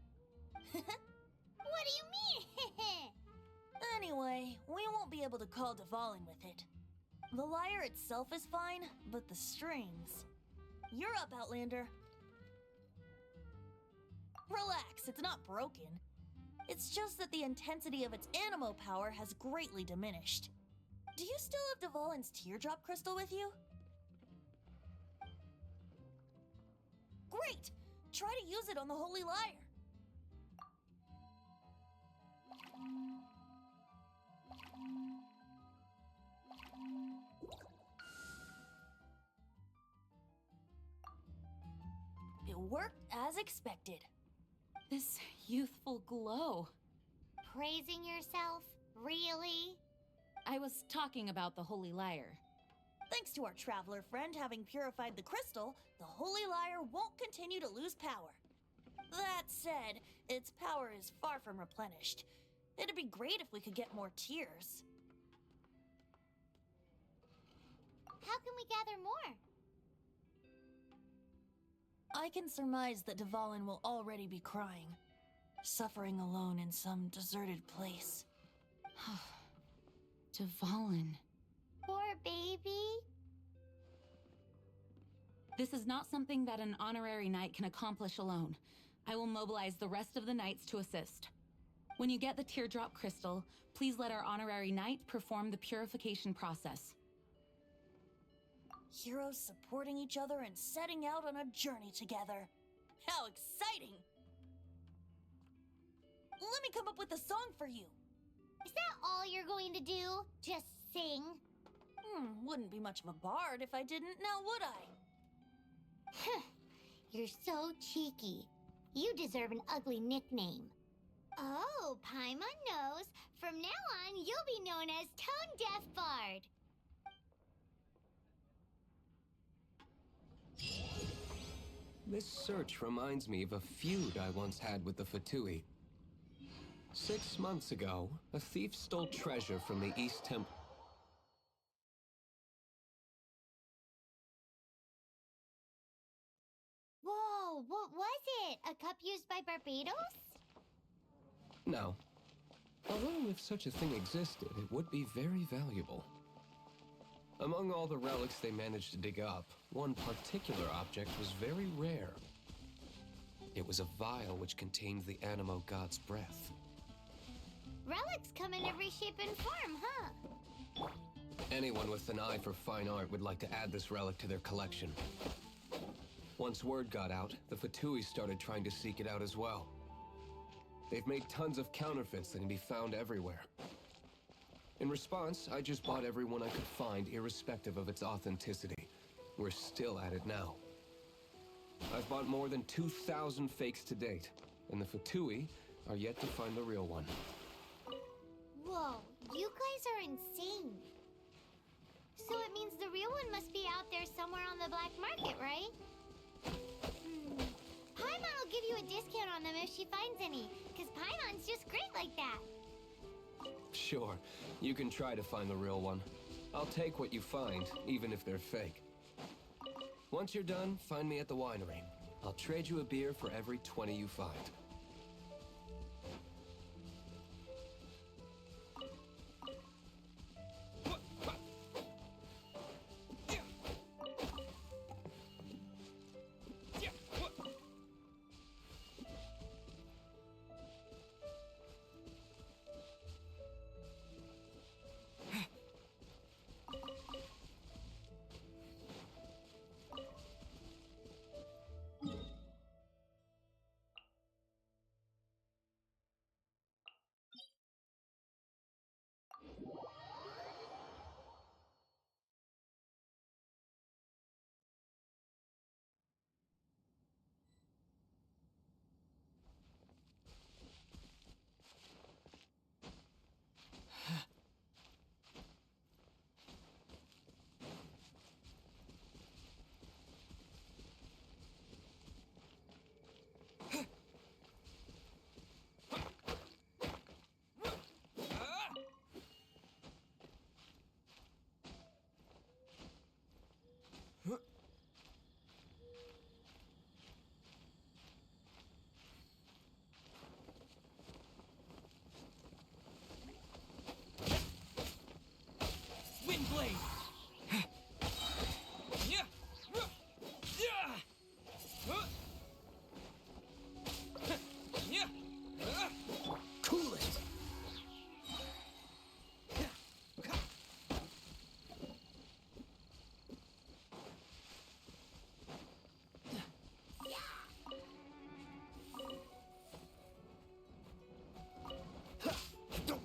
What do you mean? Anyway, we won't be able to call Dvalin with it. The lyre itself is fine, but the strings... You're up, Outlander. Relax, it's not broken. It's just that the intensity of its animo power has greatly diminished. Do you still have Dvalin's teardrop crystal with you? Great! Try to use it on the Holy Lyre. It worked as expected. This youthful glow. Praising yourself? Really? I was talking about the Holy Lyre. Thanks to our traveler friend having purified the crystal, the Holy Lyre won't continue to lose power. That said, its power is far from replenished. It'd be great if we could get more tears. How can we gather more? I can surmise that Dvalin will already be crying, suffering alone in some deserted place. Dvalin. Poor baby. This is not something that an honorary knight can accomplish alone. I will mobilize the rest of the knights to assist. When you get the teardrop crystal, please let our honorary knight perform the purification process. Heroes supporting each other and setting out on a journey together. How exciting! Let me come up with a song for you. Is that all you're going to do? Just sing? Wouldn't be much of a bard if I didn't, now would I? You're so cheeky. You deserve an ugly nickname. Oh, Paimon knows. From now on, you'll be known as Tone Deaf Bard. This search reminds me of a feud I once had with the Fatui. 6 months ago, a thief stole treasure from the East Temple. Whoa, what was it? A cup used by Barbados? No. Although if such a thing existed, it would be very valuable. Among all the relics they managed to dig up, one particular object was very rare. It was a vial which contained the Animo god's breath. Relics come in every shape and form, huh? Anyone with an eye for fine art would like to add this relic to their collection. Once word got out, the Fatui started trying to seek it out as well. They've made tons of counterfeits that can be found everywhere. In response, I just bought everyone I could find, irrespective of its authenticity. We're still at it now. I've bought more than 2,000 fakes to date, and the Fatui are yet to find the real one. Whoa, you guys are insane. So it means the real one must be out there somewhere on the black market, right? Paimon will give you a discount on them if she finds any, because Paimon's just great like that. Sure, you can try to find the real one. I'll take what you find, even if they're fake. Once you're done, find me at the winery. I'll trade you a beer for every 20 you find.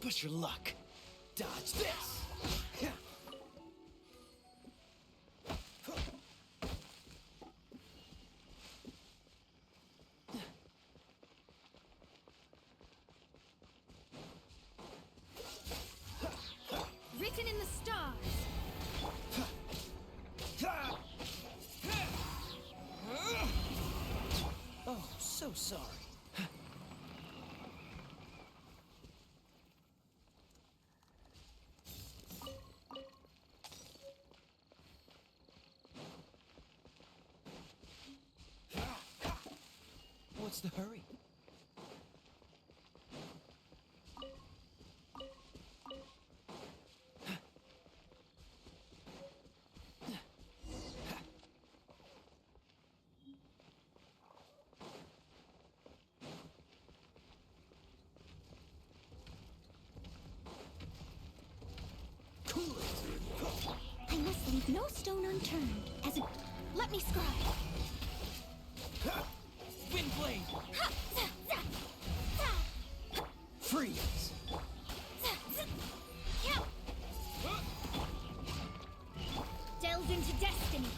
Push your luck. Dodge this! Written in the stars. Oh, so sorry. What's the hurry? I must leave no stone unturned. As a... Let me scribe. Windblade! Freeze! Delve into destiny.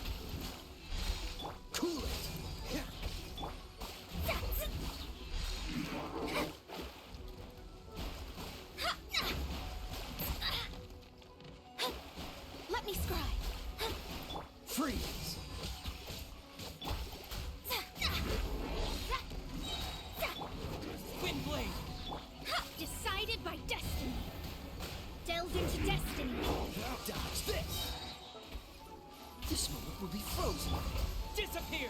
Cool it! Let me scribe. Freeze! Windblade! Decided by destiny. Delve into destiny. Dodge this! This moment will be frozen. Disappear!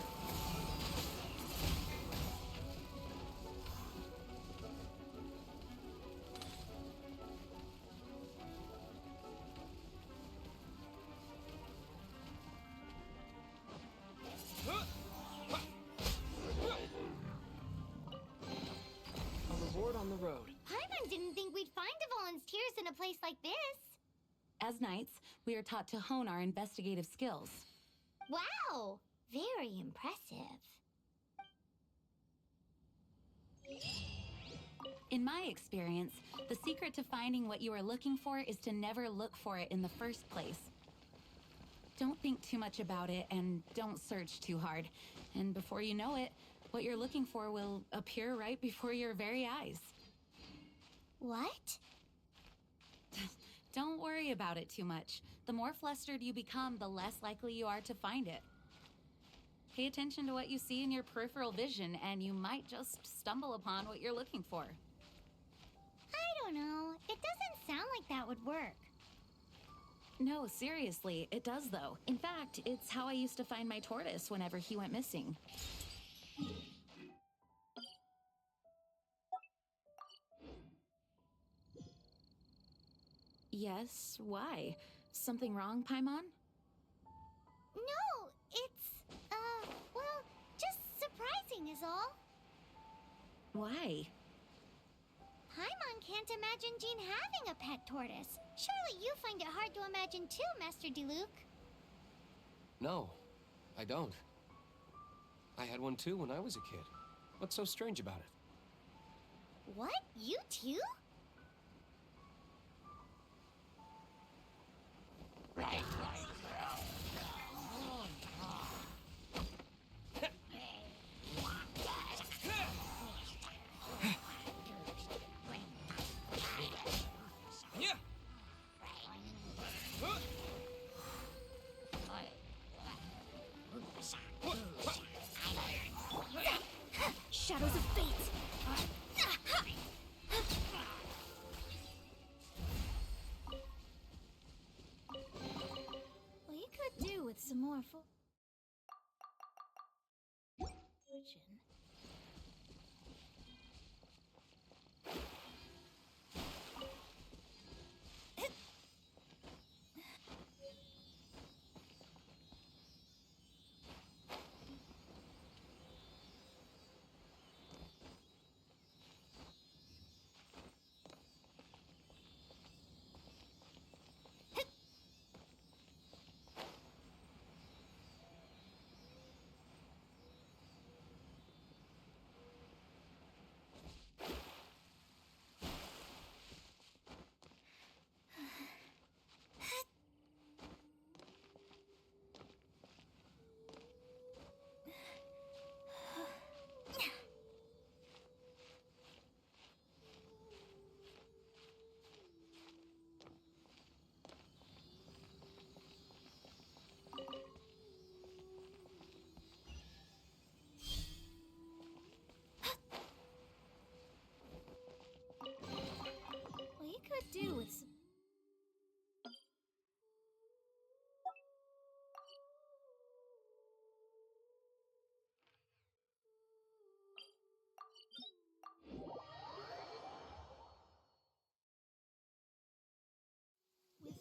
A reward on the road. Paimon didn't think we'd find the volunteers in a place like this. As knights, we are taught to hone our investigative skills. Wow, very impressive. In my experience, the secret to finding what you are looking for is to never look for it in the first place. Don't think too much about it and don't search too hard. And before you know it, what you're looking for will appear right before your very eyes. What? Don't worry about it too much. The more flustered you become, the less likely you are to find it. Pay attention to what you see in your peripheral vision, and you might just stumble upon what you're looking for. I don't know. It doesn't sound like that would work. No, seriously, it does though. In fact, it's how I used to find my tortoise whenever he went missing. Yes, why? Something wrong, Paimon? No, it's, well, just surprising is all. Why? Paimon can't imagine Jean having a pet tortoise. Surely you find it hard to imagine too, Master Diluc. No, I don't. I had one too when I was a kid. What's so strange about it? What? You too? Shadows of fate. We could do with some more fortune.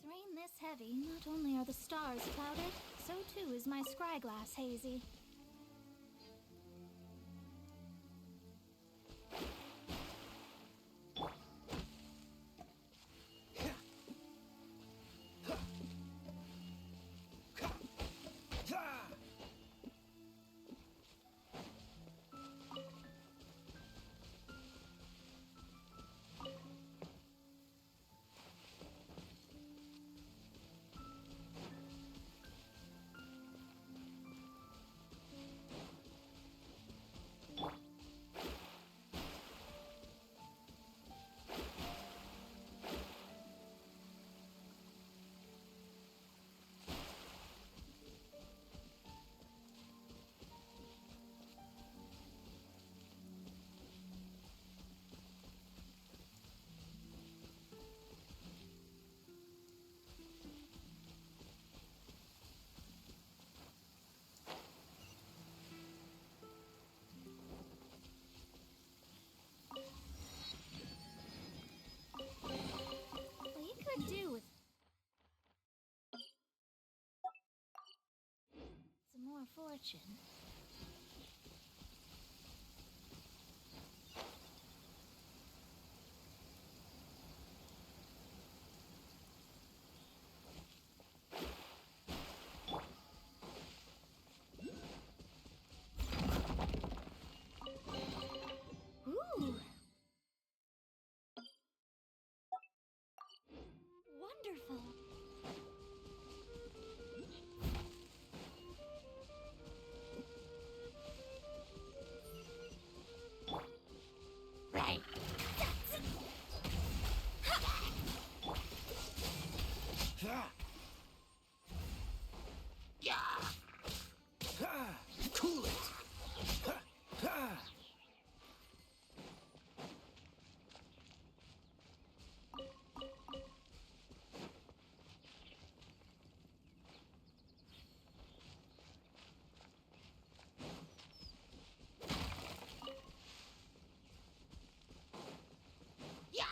With rain this heavy, not only are the stars clouded, so too is my scryglass hazy. We could do with some more fortune. Ooh. Wonderful. Right. Yeah. Cool it. Yeah.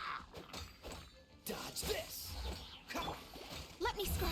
Dodge this. Let me scry.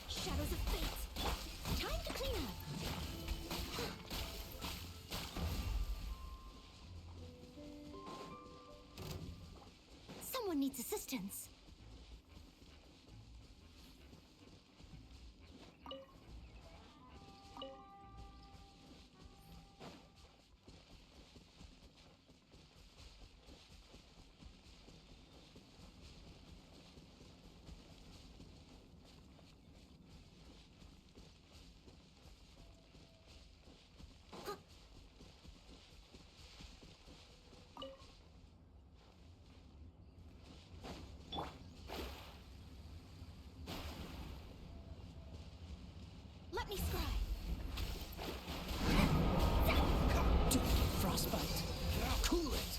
Shadows of fate. Time to clean up. Someone needs assistance. Let me scry. Frostbite. Cool it.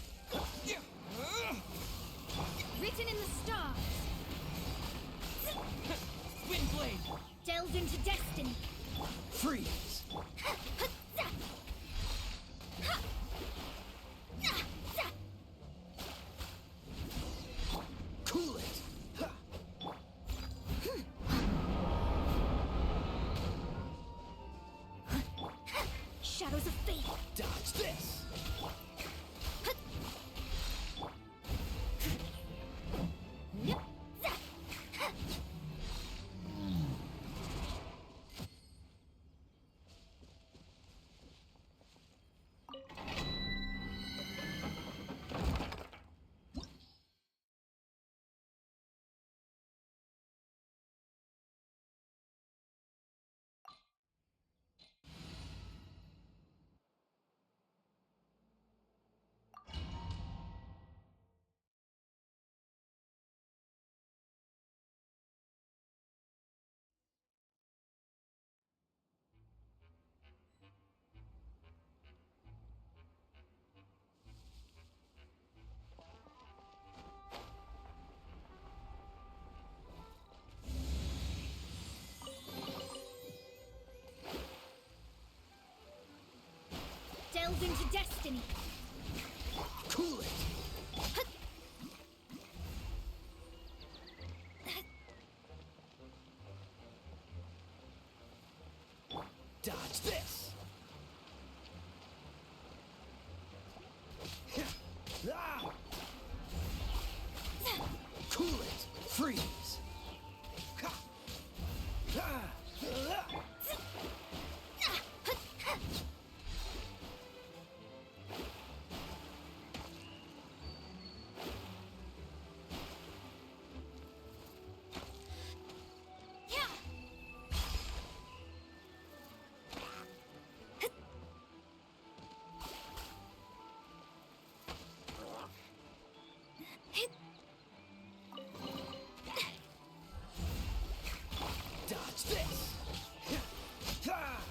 blade! Delve into destiny. Freeze! Cool it! Shadows of fate. Dodge this! Delve into destiny. Cool it! Dodge this! Ah! Cool it! Freeze! Ha! Ah! Ah! Dodge this! Ah!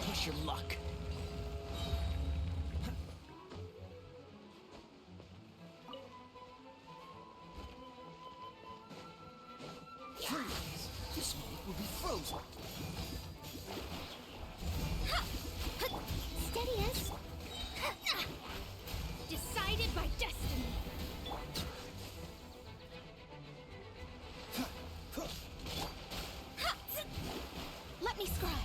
Push your luck. Freeze! This moment will be frozen. Steadiest. Decided by destiny. Let me scry.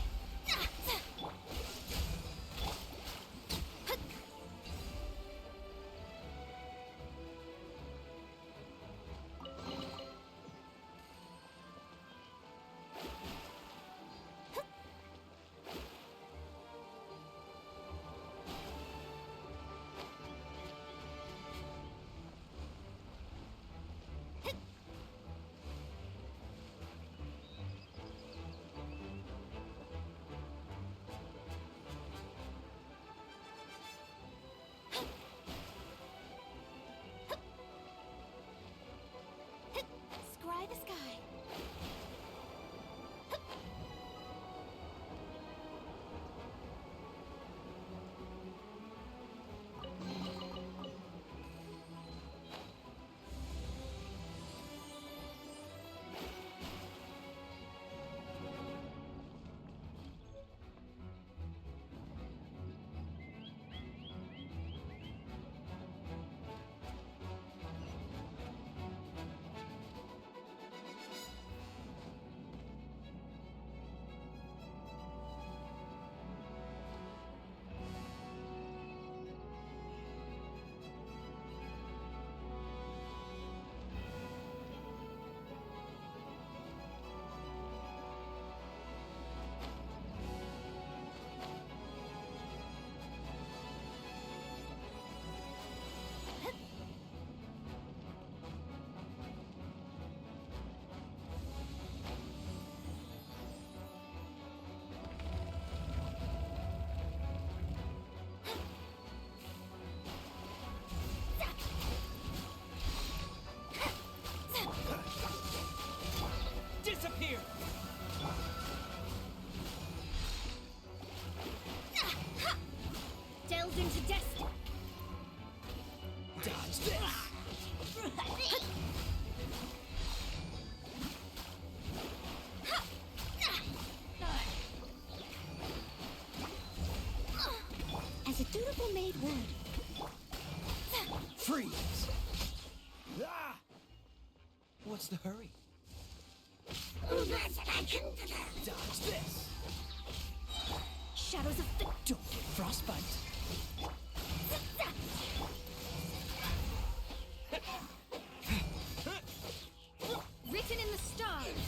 Freeze! Ah! What's the hurry? Dodge this! Shadows of the... Don't get frostbite! Written in the stars!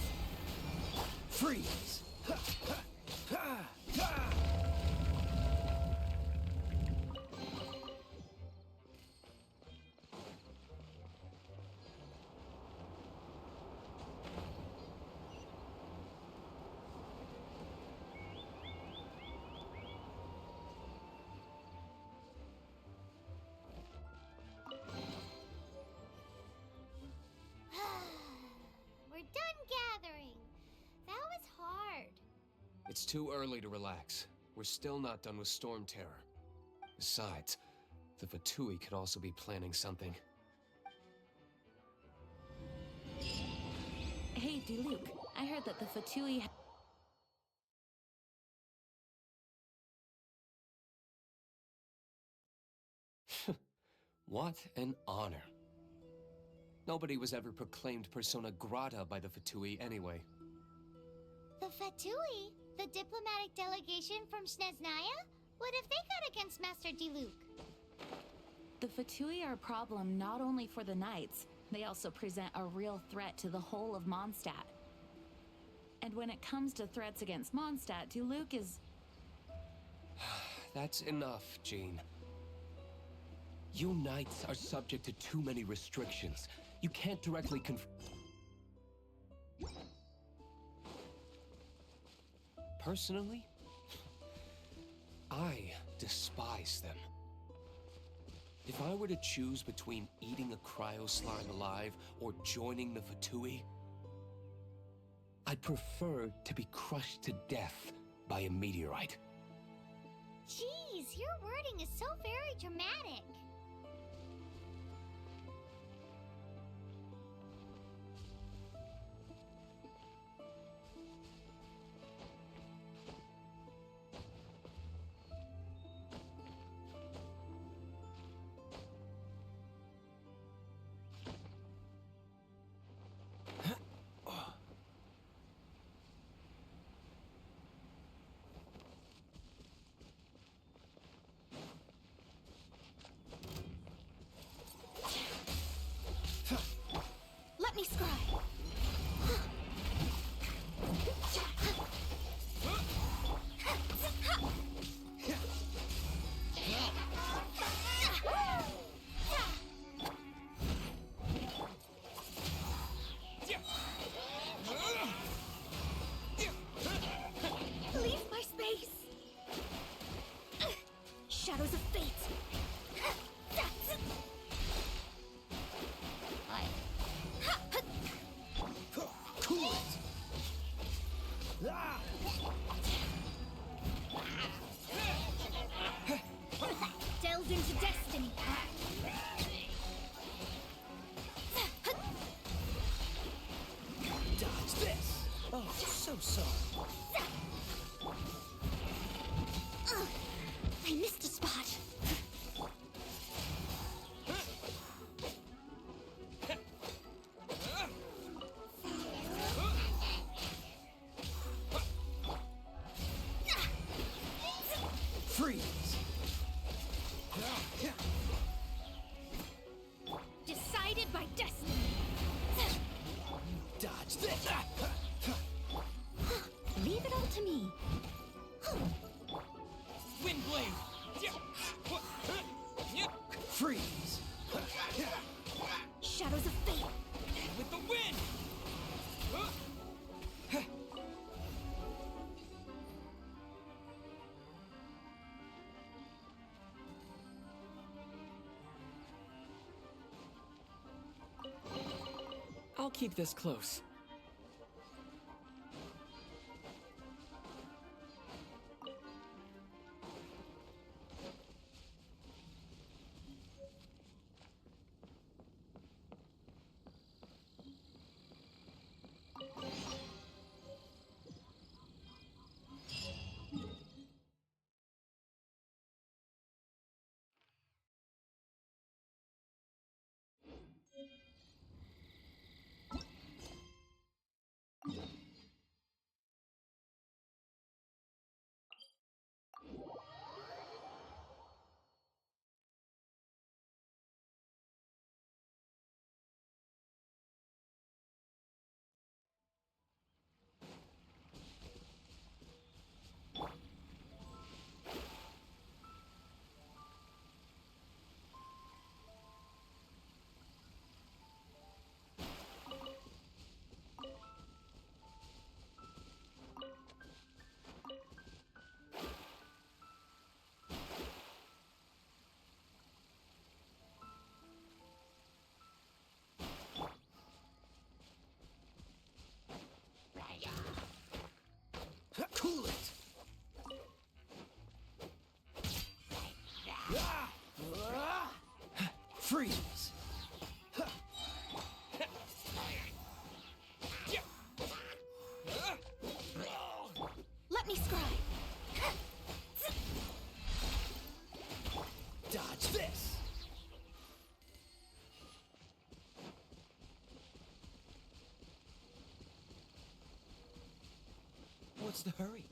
Freeze! We're done gathering. That was hard. It's too early to relax. We're still not done with Storm Terror. Besides, the Fatui could also be planning something. Hey, Diluc, I heard that the Fatui... What an honor. Nobody was ever proclaimed persona grata by the Fatui anyway. The Fatui? The diplomatic delegation from Sneznaya? What have they got against Master Diluc? The Fatui are a problem not only for the Knights, they also present a real threat to the whole of Mondstadt. And when it comes to threats against Mondstadt, Diluc is... That's enough, Jean. You Knights are subject to too many restrictions. You can't directly Personally, I despise them. If I were to choose between eating a cryo slime alive or joining the Fatui, I'd prefer to be crushed to death by a meteorite. Jeez, your wording is so very dramatic. Let me scry! Leave my space! Shadows of fate! Cool it! Ah! Delved into destiny! Dodge this! Oh, so sorry. I missed a spot! Freeze! Decided by destiny! Dodge this! Leave it all to me! Wind blade! Freeze! Shadows of fate! With the wind! I'll keep this close. Cool it! Freeze! Let me scribe. Dodge this! What's the hurry?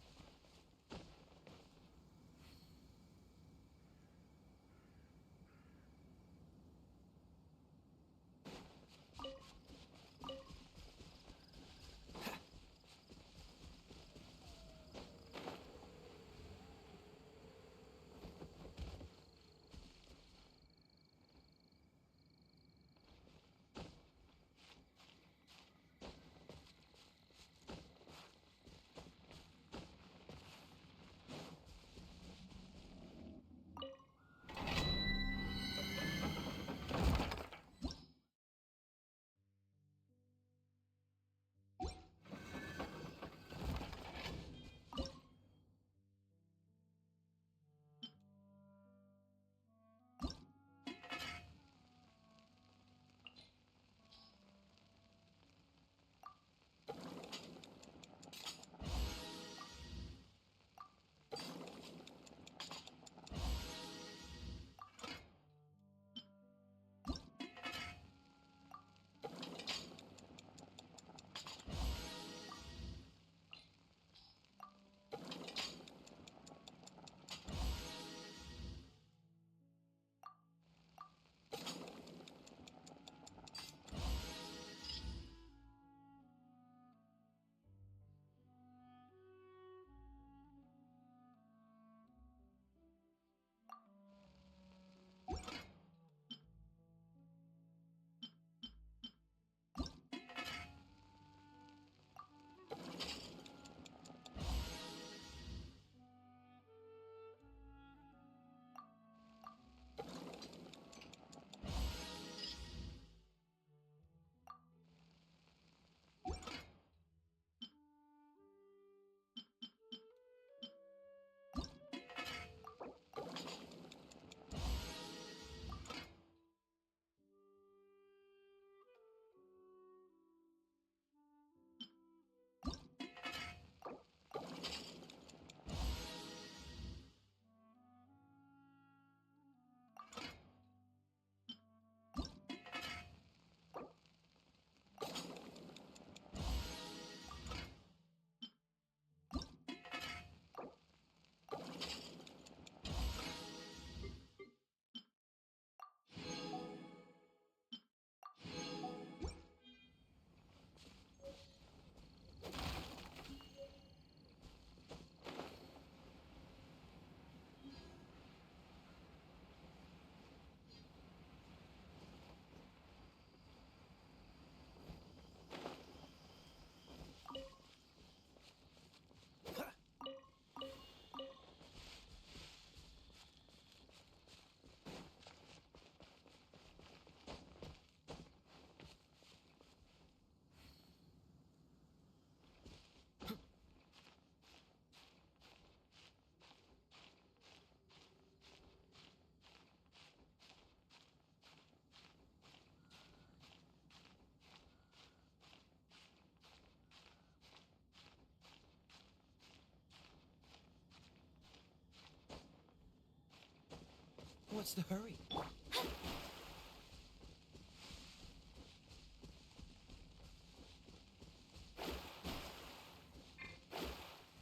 What's the hurry?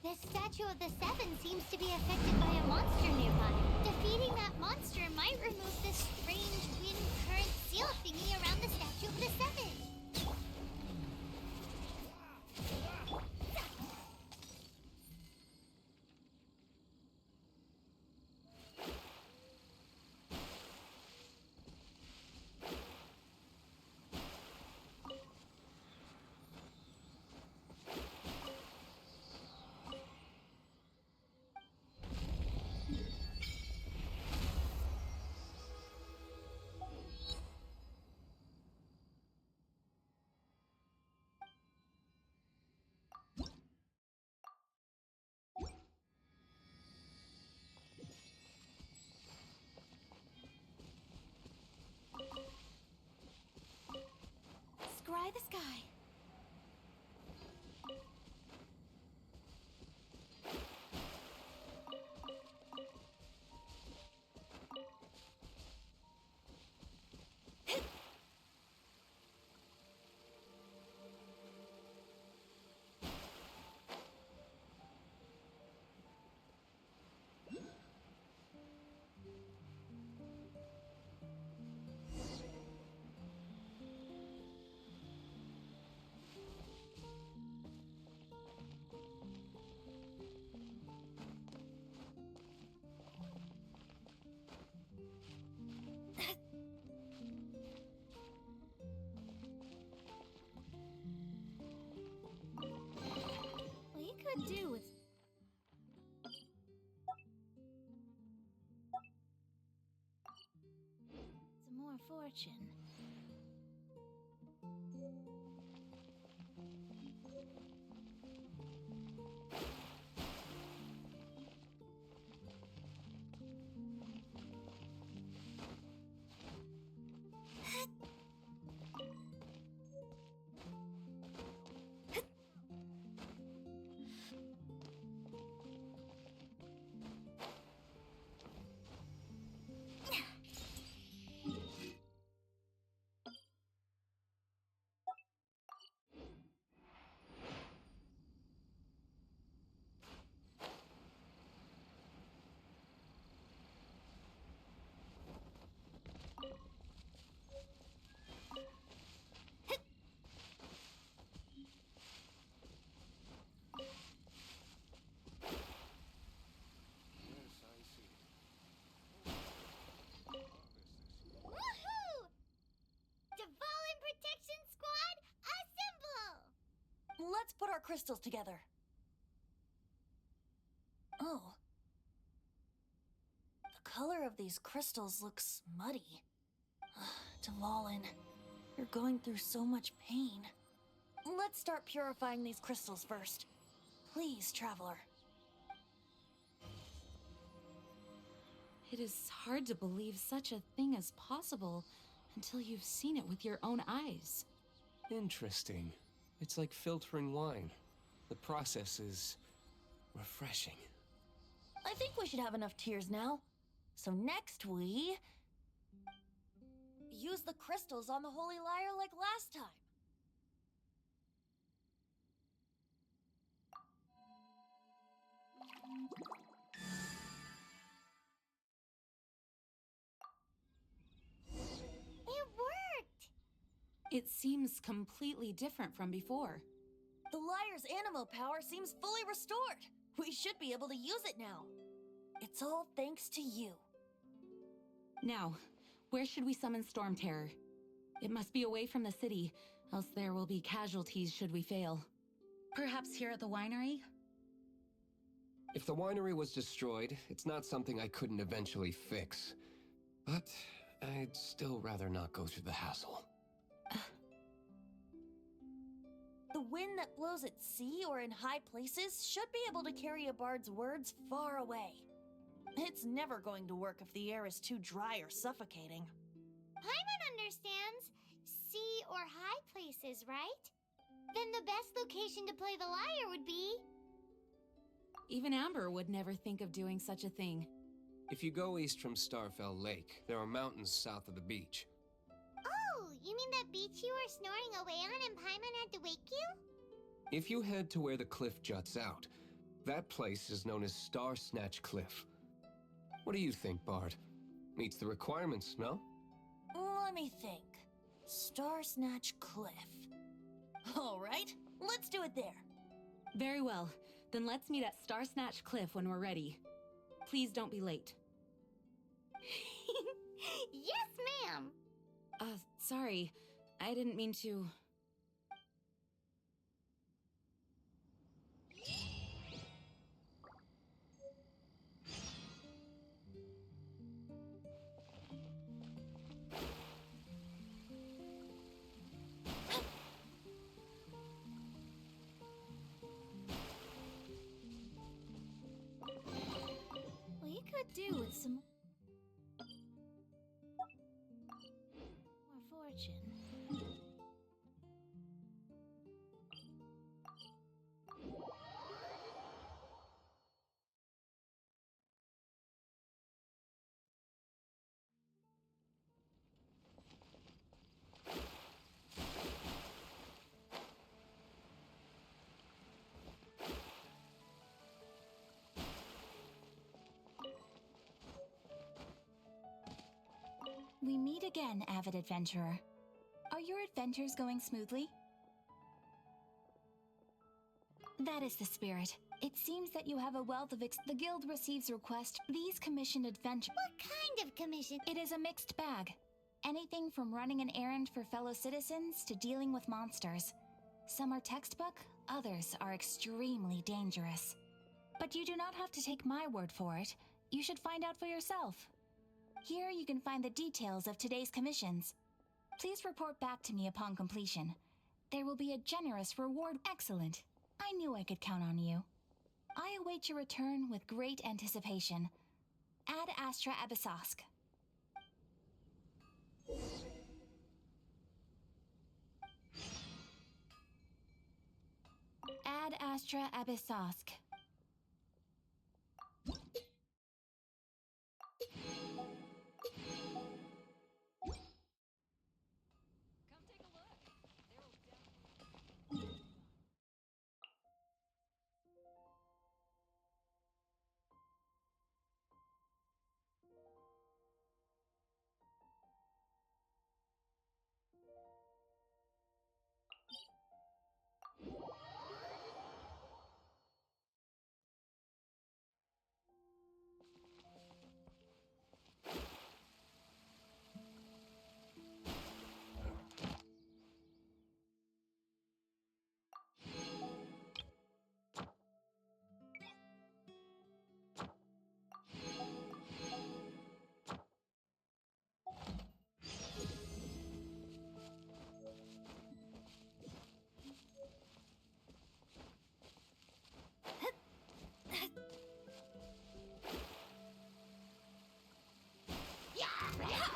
This statue of the Seven seems to be affected by a monster nearby. Defeating that monster might remove this strange wind current seal thingy around the statue of the Seven. fortune. Woohoo! Dvalin Protection Squad, assemble! Let's put our crystals together. Oh. The color of these crystals looks muddy. Dvalin, you're going through so much pain. Let's start purifying these crystals first. Please, Traveler. It is hard to believe such a thing is possible until you've seen it with your own eyes. Interesting. It's like filtering wine. The process is refreshing. I think we should have enough tears now. So next we... use the crystals on the Holy Lyre like last time. It worked! It seems completely different from before. The Lyre's animo power seems fully restored. We should be able to use it now. It's all thanks to you. Now, where should we summon Storm Terror? It must be away from the city, else there will be casualties should we fail. Perhaps here at the winery? If the winery was destroyed, it's not something I couldn't eventually fix. But I'd still rather not go through the hassle. The wind that blows at sea or in high places should be able to carry a bard's words far away. It's never going to work if the air is too dry or suffocating. Paimon understands sea or high places, right? Then the best location to play the lyre would be... Even Amber would never think of doing such a thing. If you go east from Starfell Lake, there are mountains south of the beach. Oh, you mean that beach you were snoring away on and Paimon had to wake you? If you head to where the cliff juts out, that place is known as Star Snatch Cliff. What do you think, Bard? Meets the requirements, no? Let me think. Star Snatch Cliff. All right, let's do it there. Very well. Then let's meet at Star Snatch Cliff when we're ready. Please don't be late. Yes, ma'am! Sorry. I didn't mean to... We could do with some more fortune. We meet again, avid adventurer. Are your adventures going smoothly? That is the spirit. It seems that you have a wealth of the guild receives requests. These commissioned adventures. What kind of commission? It is a mixed bag. Anything from running an errand for fellow citizens to dealing with monsters. Some are textbook, others are extremely dangerous. But you do not have to take my word for it. You should find out for yourself. Here you can find the details of today's commissions. Please report back to me upon completion. There will be a generous reward. Excellent. I knew I could count on you. I await your return with great anticipation. Ad Astra Abyssosk. Ad Astra Abyssosk.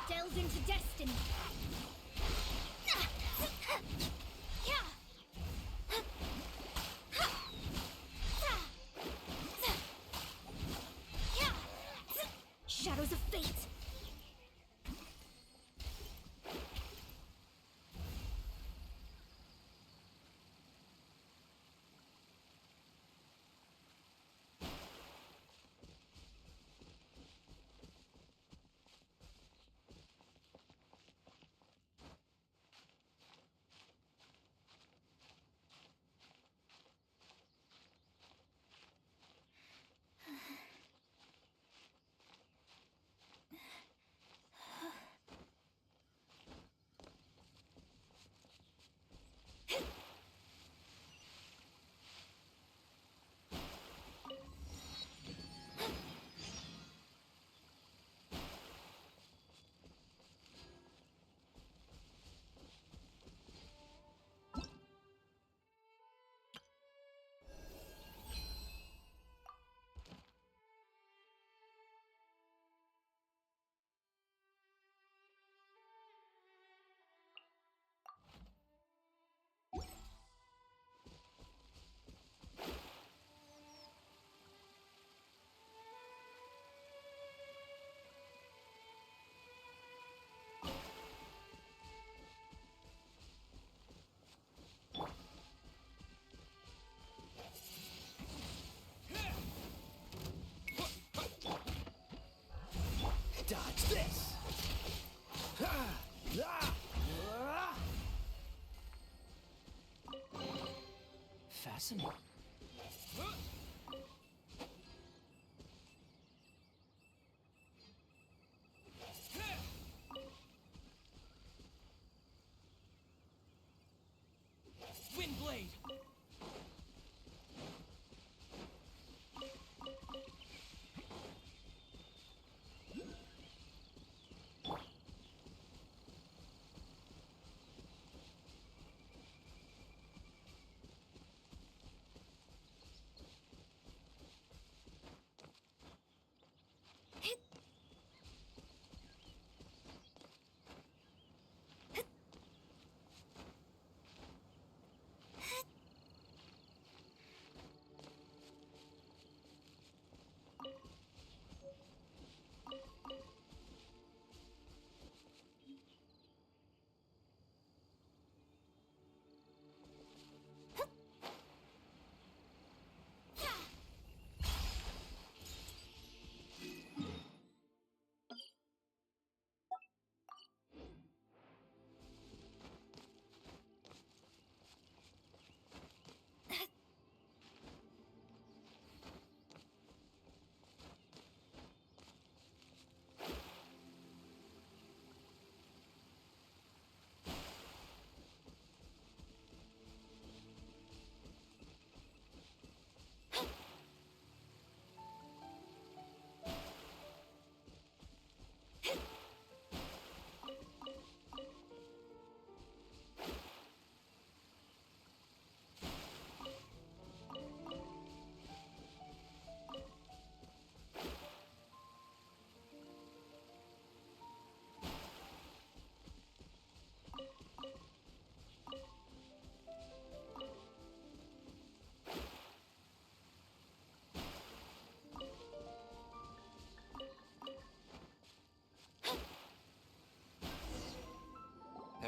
Delve into destiny. Shadows of fate. Dodge this! Fascinating. Windblade!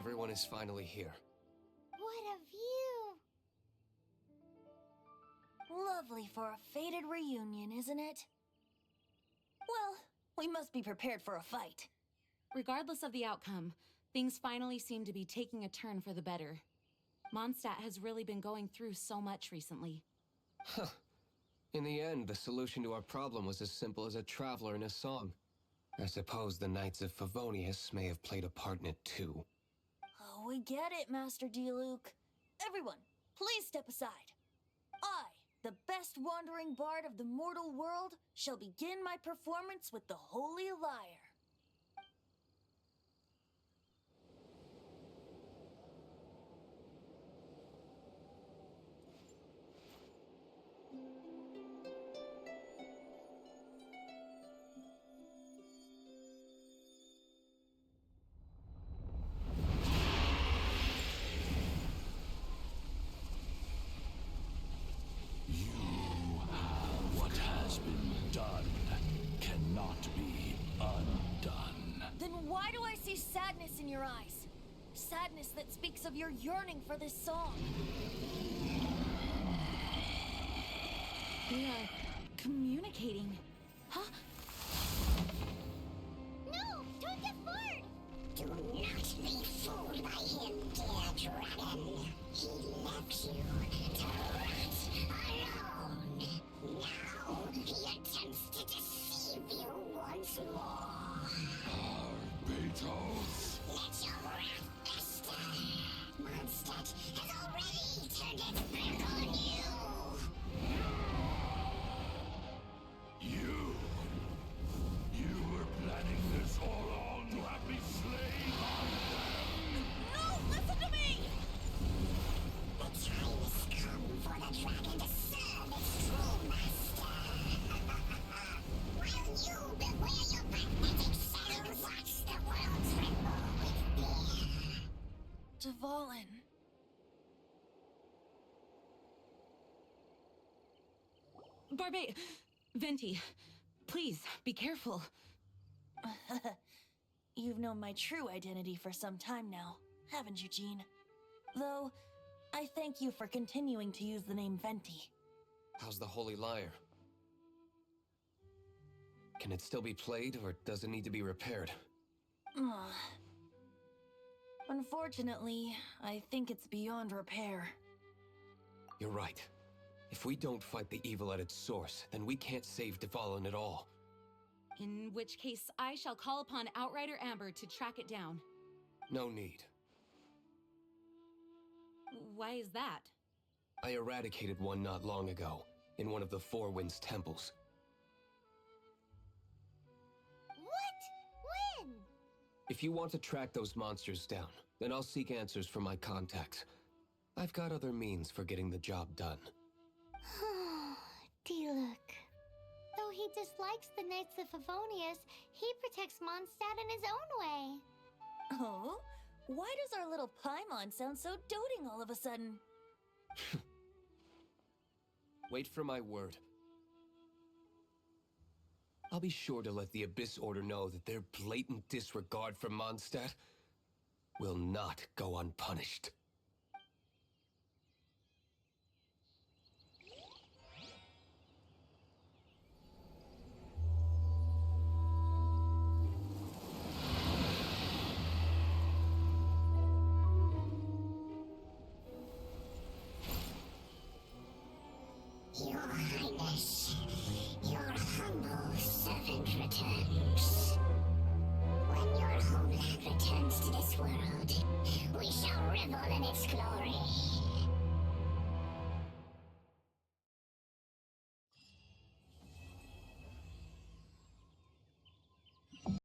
Everyone is finally here. What a view! Lovely for a fated reunion, isn't it? Well, we must be prepared for a fight. Regardless of the outcome, things finally seem to be taking a turn for the better. Mondstadt has really been going through so much recently. Huh. In the end, the solution to our problem was as simple as a traveler in a song. I suppose the Knights of Favonius may have played a part in it too. Oh, we get it, Master D-Luke. Everyone, please step aside. I, the best wandering bard of the mortal world, shall begin my performance with the Holy Lyre. What has been done cannot be undone. Then why do I see sadness in your eyes? Sadness that speaks of your yearning for this song. We are communicating. Huh? No! Don't get bored! Do not be fooled by him, dear dragon. He left you to rot alone. Now he attempts to deceive you once more. Beetles. Let your wrath fester. Mondstadt has already turned its back on you. You were planning this all along to have me slain by them. No, listen to me! The time has come for the dragon to serve its true master. While you beware your magnetic shadows, watch the world tremble with fear. Dvalin. Venti, please, be careful. You've known my true identity for some time now, haven't you, Jean? Though, I thank you for continuing to use the name Venti. How's the Holy Lyre? Can it still be played, or does it need to be repaired? Unfortunately, I think it's beyond repair. You're right. If we don't fight the evil at its source, then we can't save Dvalin at all. In which case, I shall call upon Outrider Amber to track it down. No need. Why is that? I eradicated one not long ago, in one of the Four Winds temples. What? When? If you want to track those monsters down, then I'll seek answers from my contacts. I've got other means for getting the job done. D-Luke. Though he dislikes the Knights of Favonius, he protects Mondstadt in his own way. Oh? Why does our little Paimon sound so doting all of a sudden? Wait for my word. I'll be sure to let the Abyss Order know that their blatant disregard for Mondstadt will not go unpunished.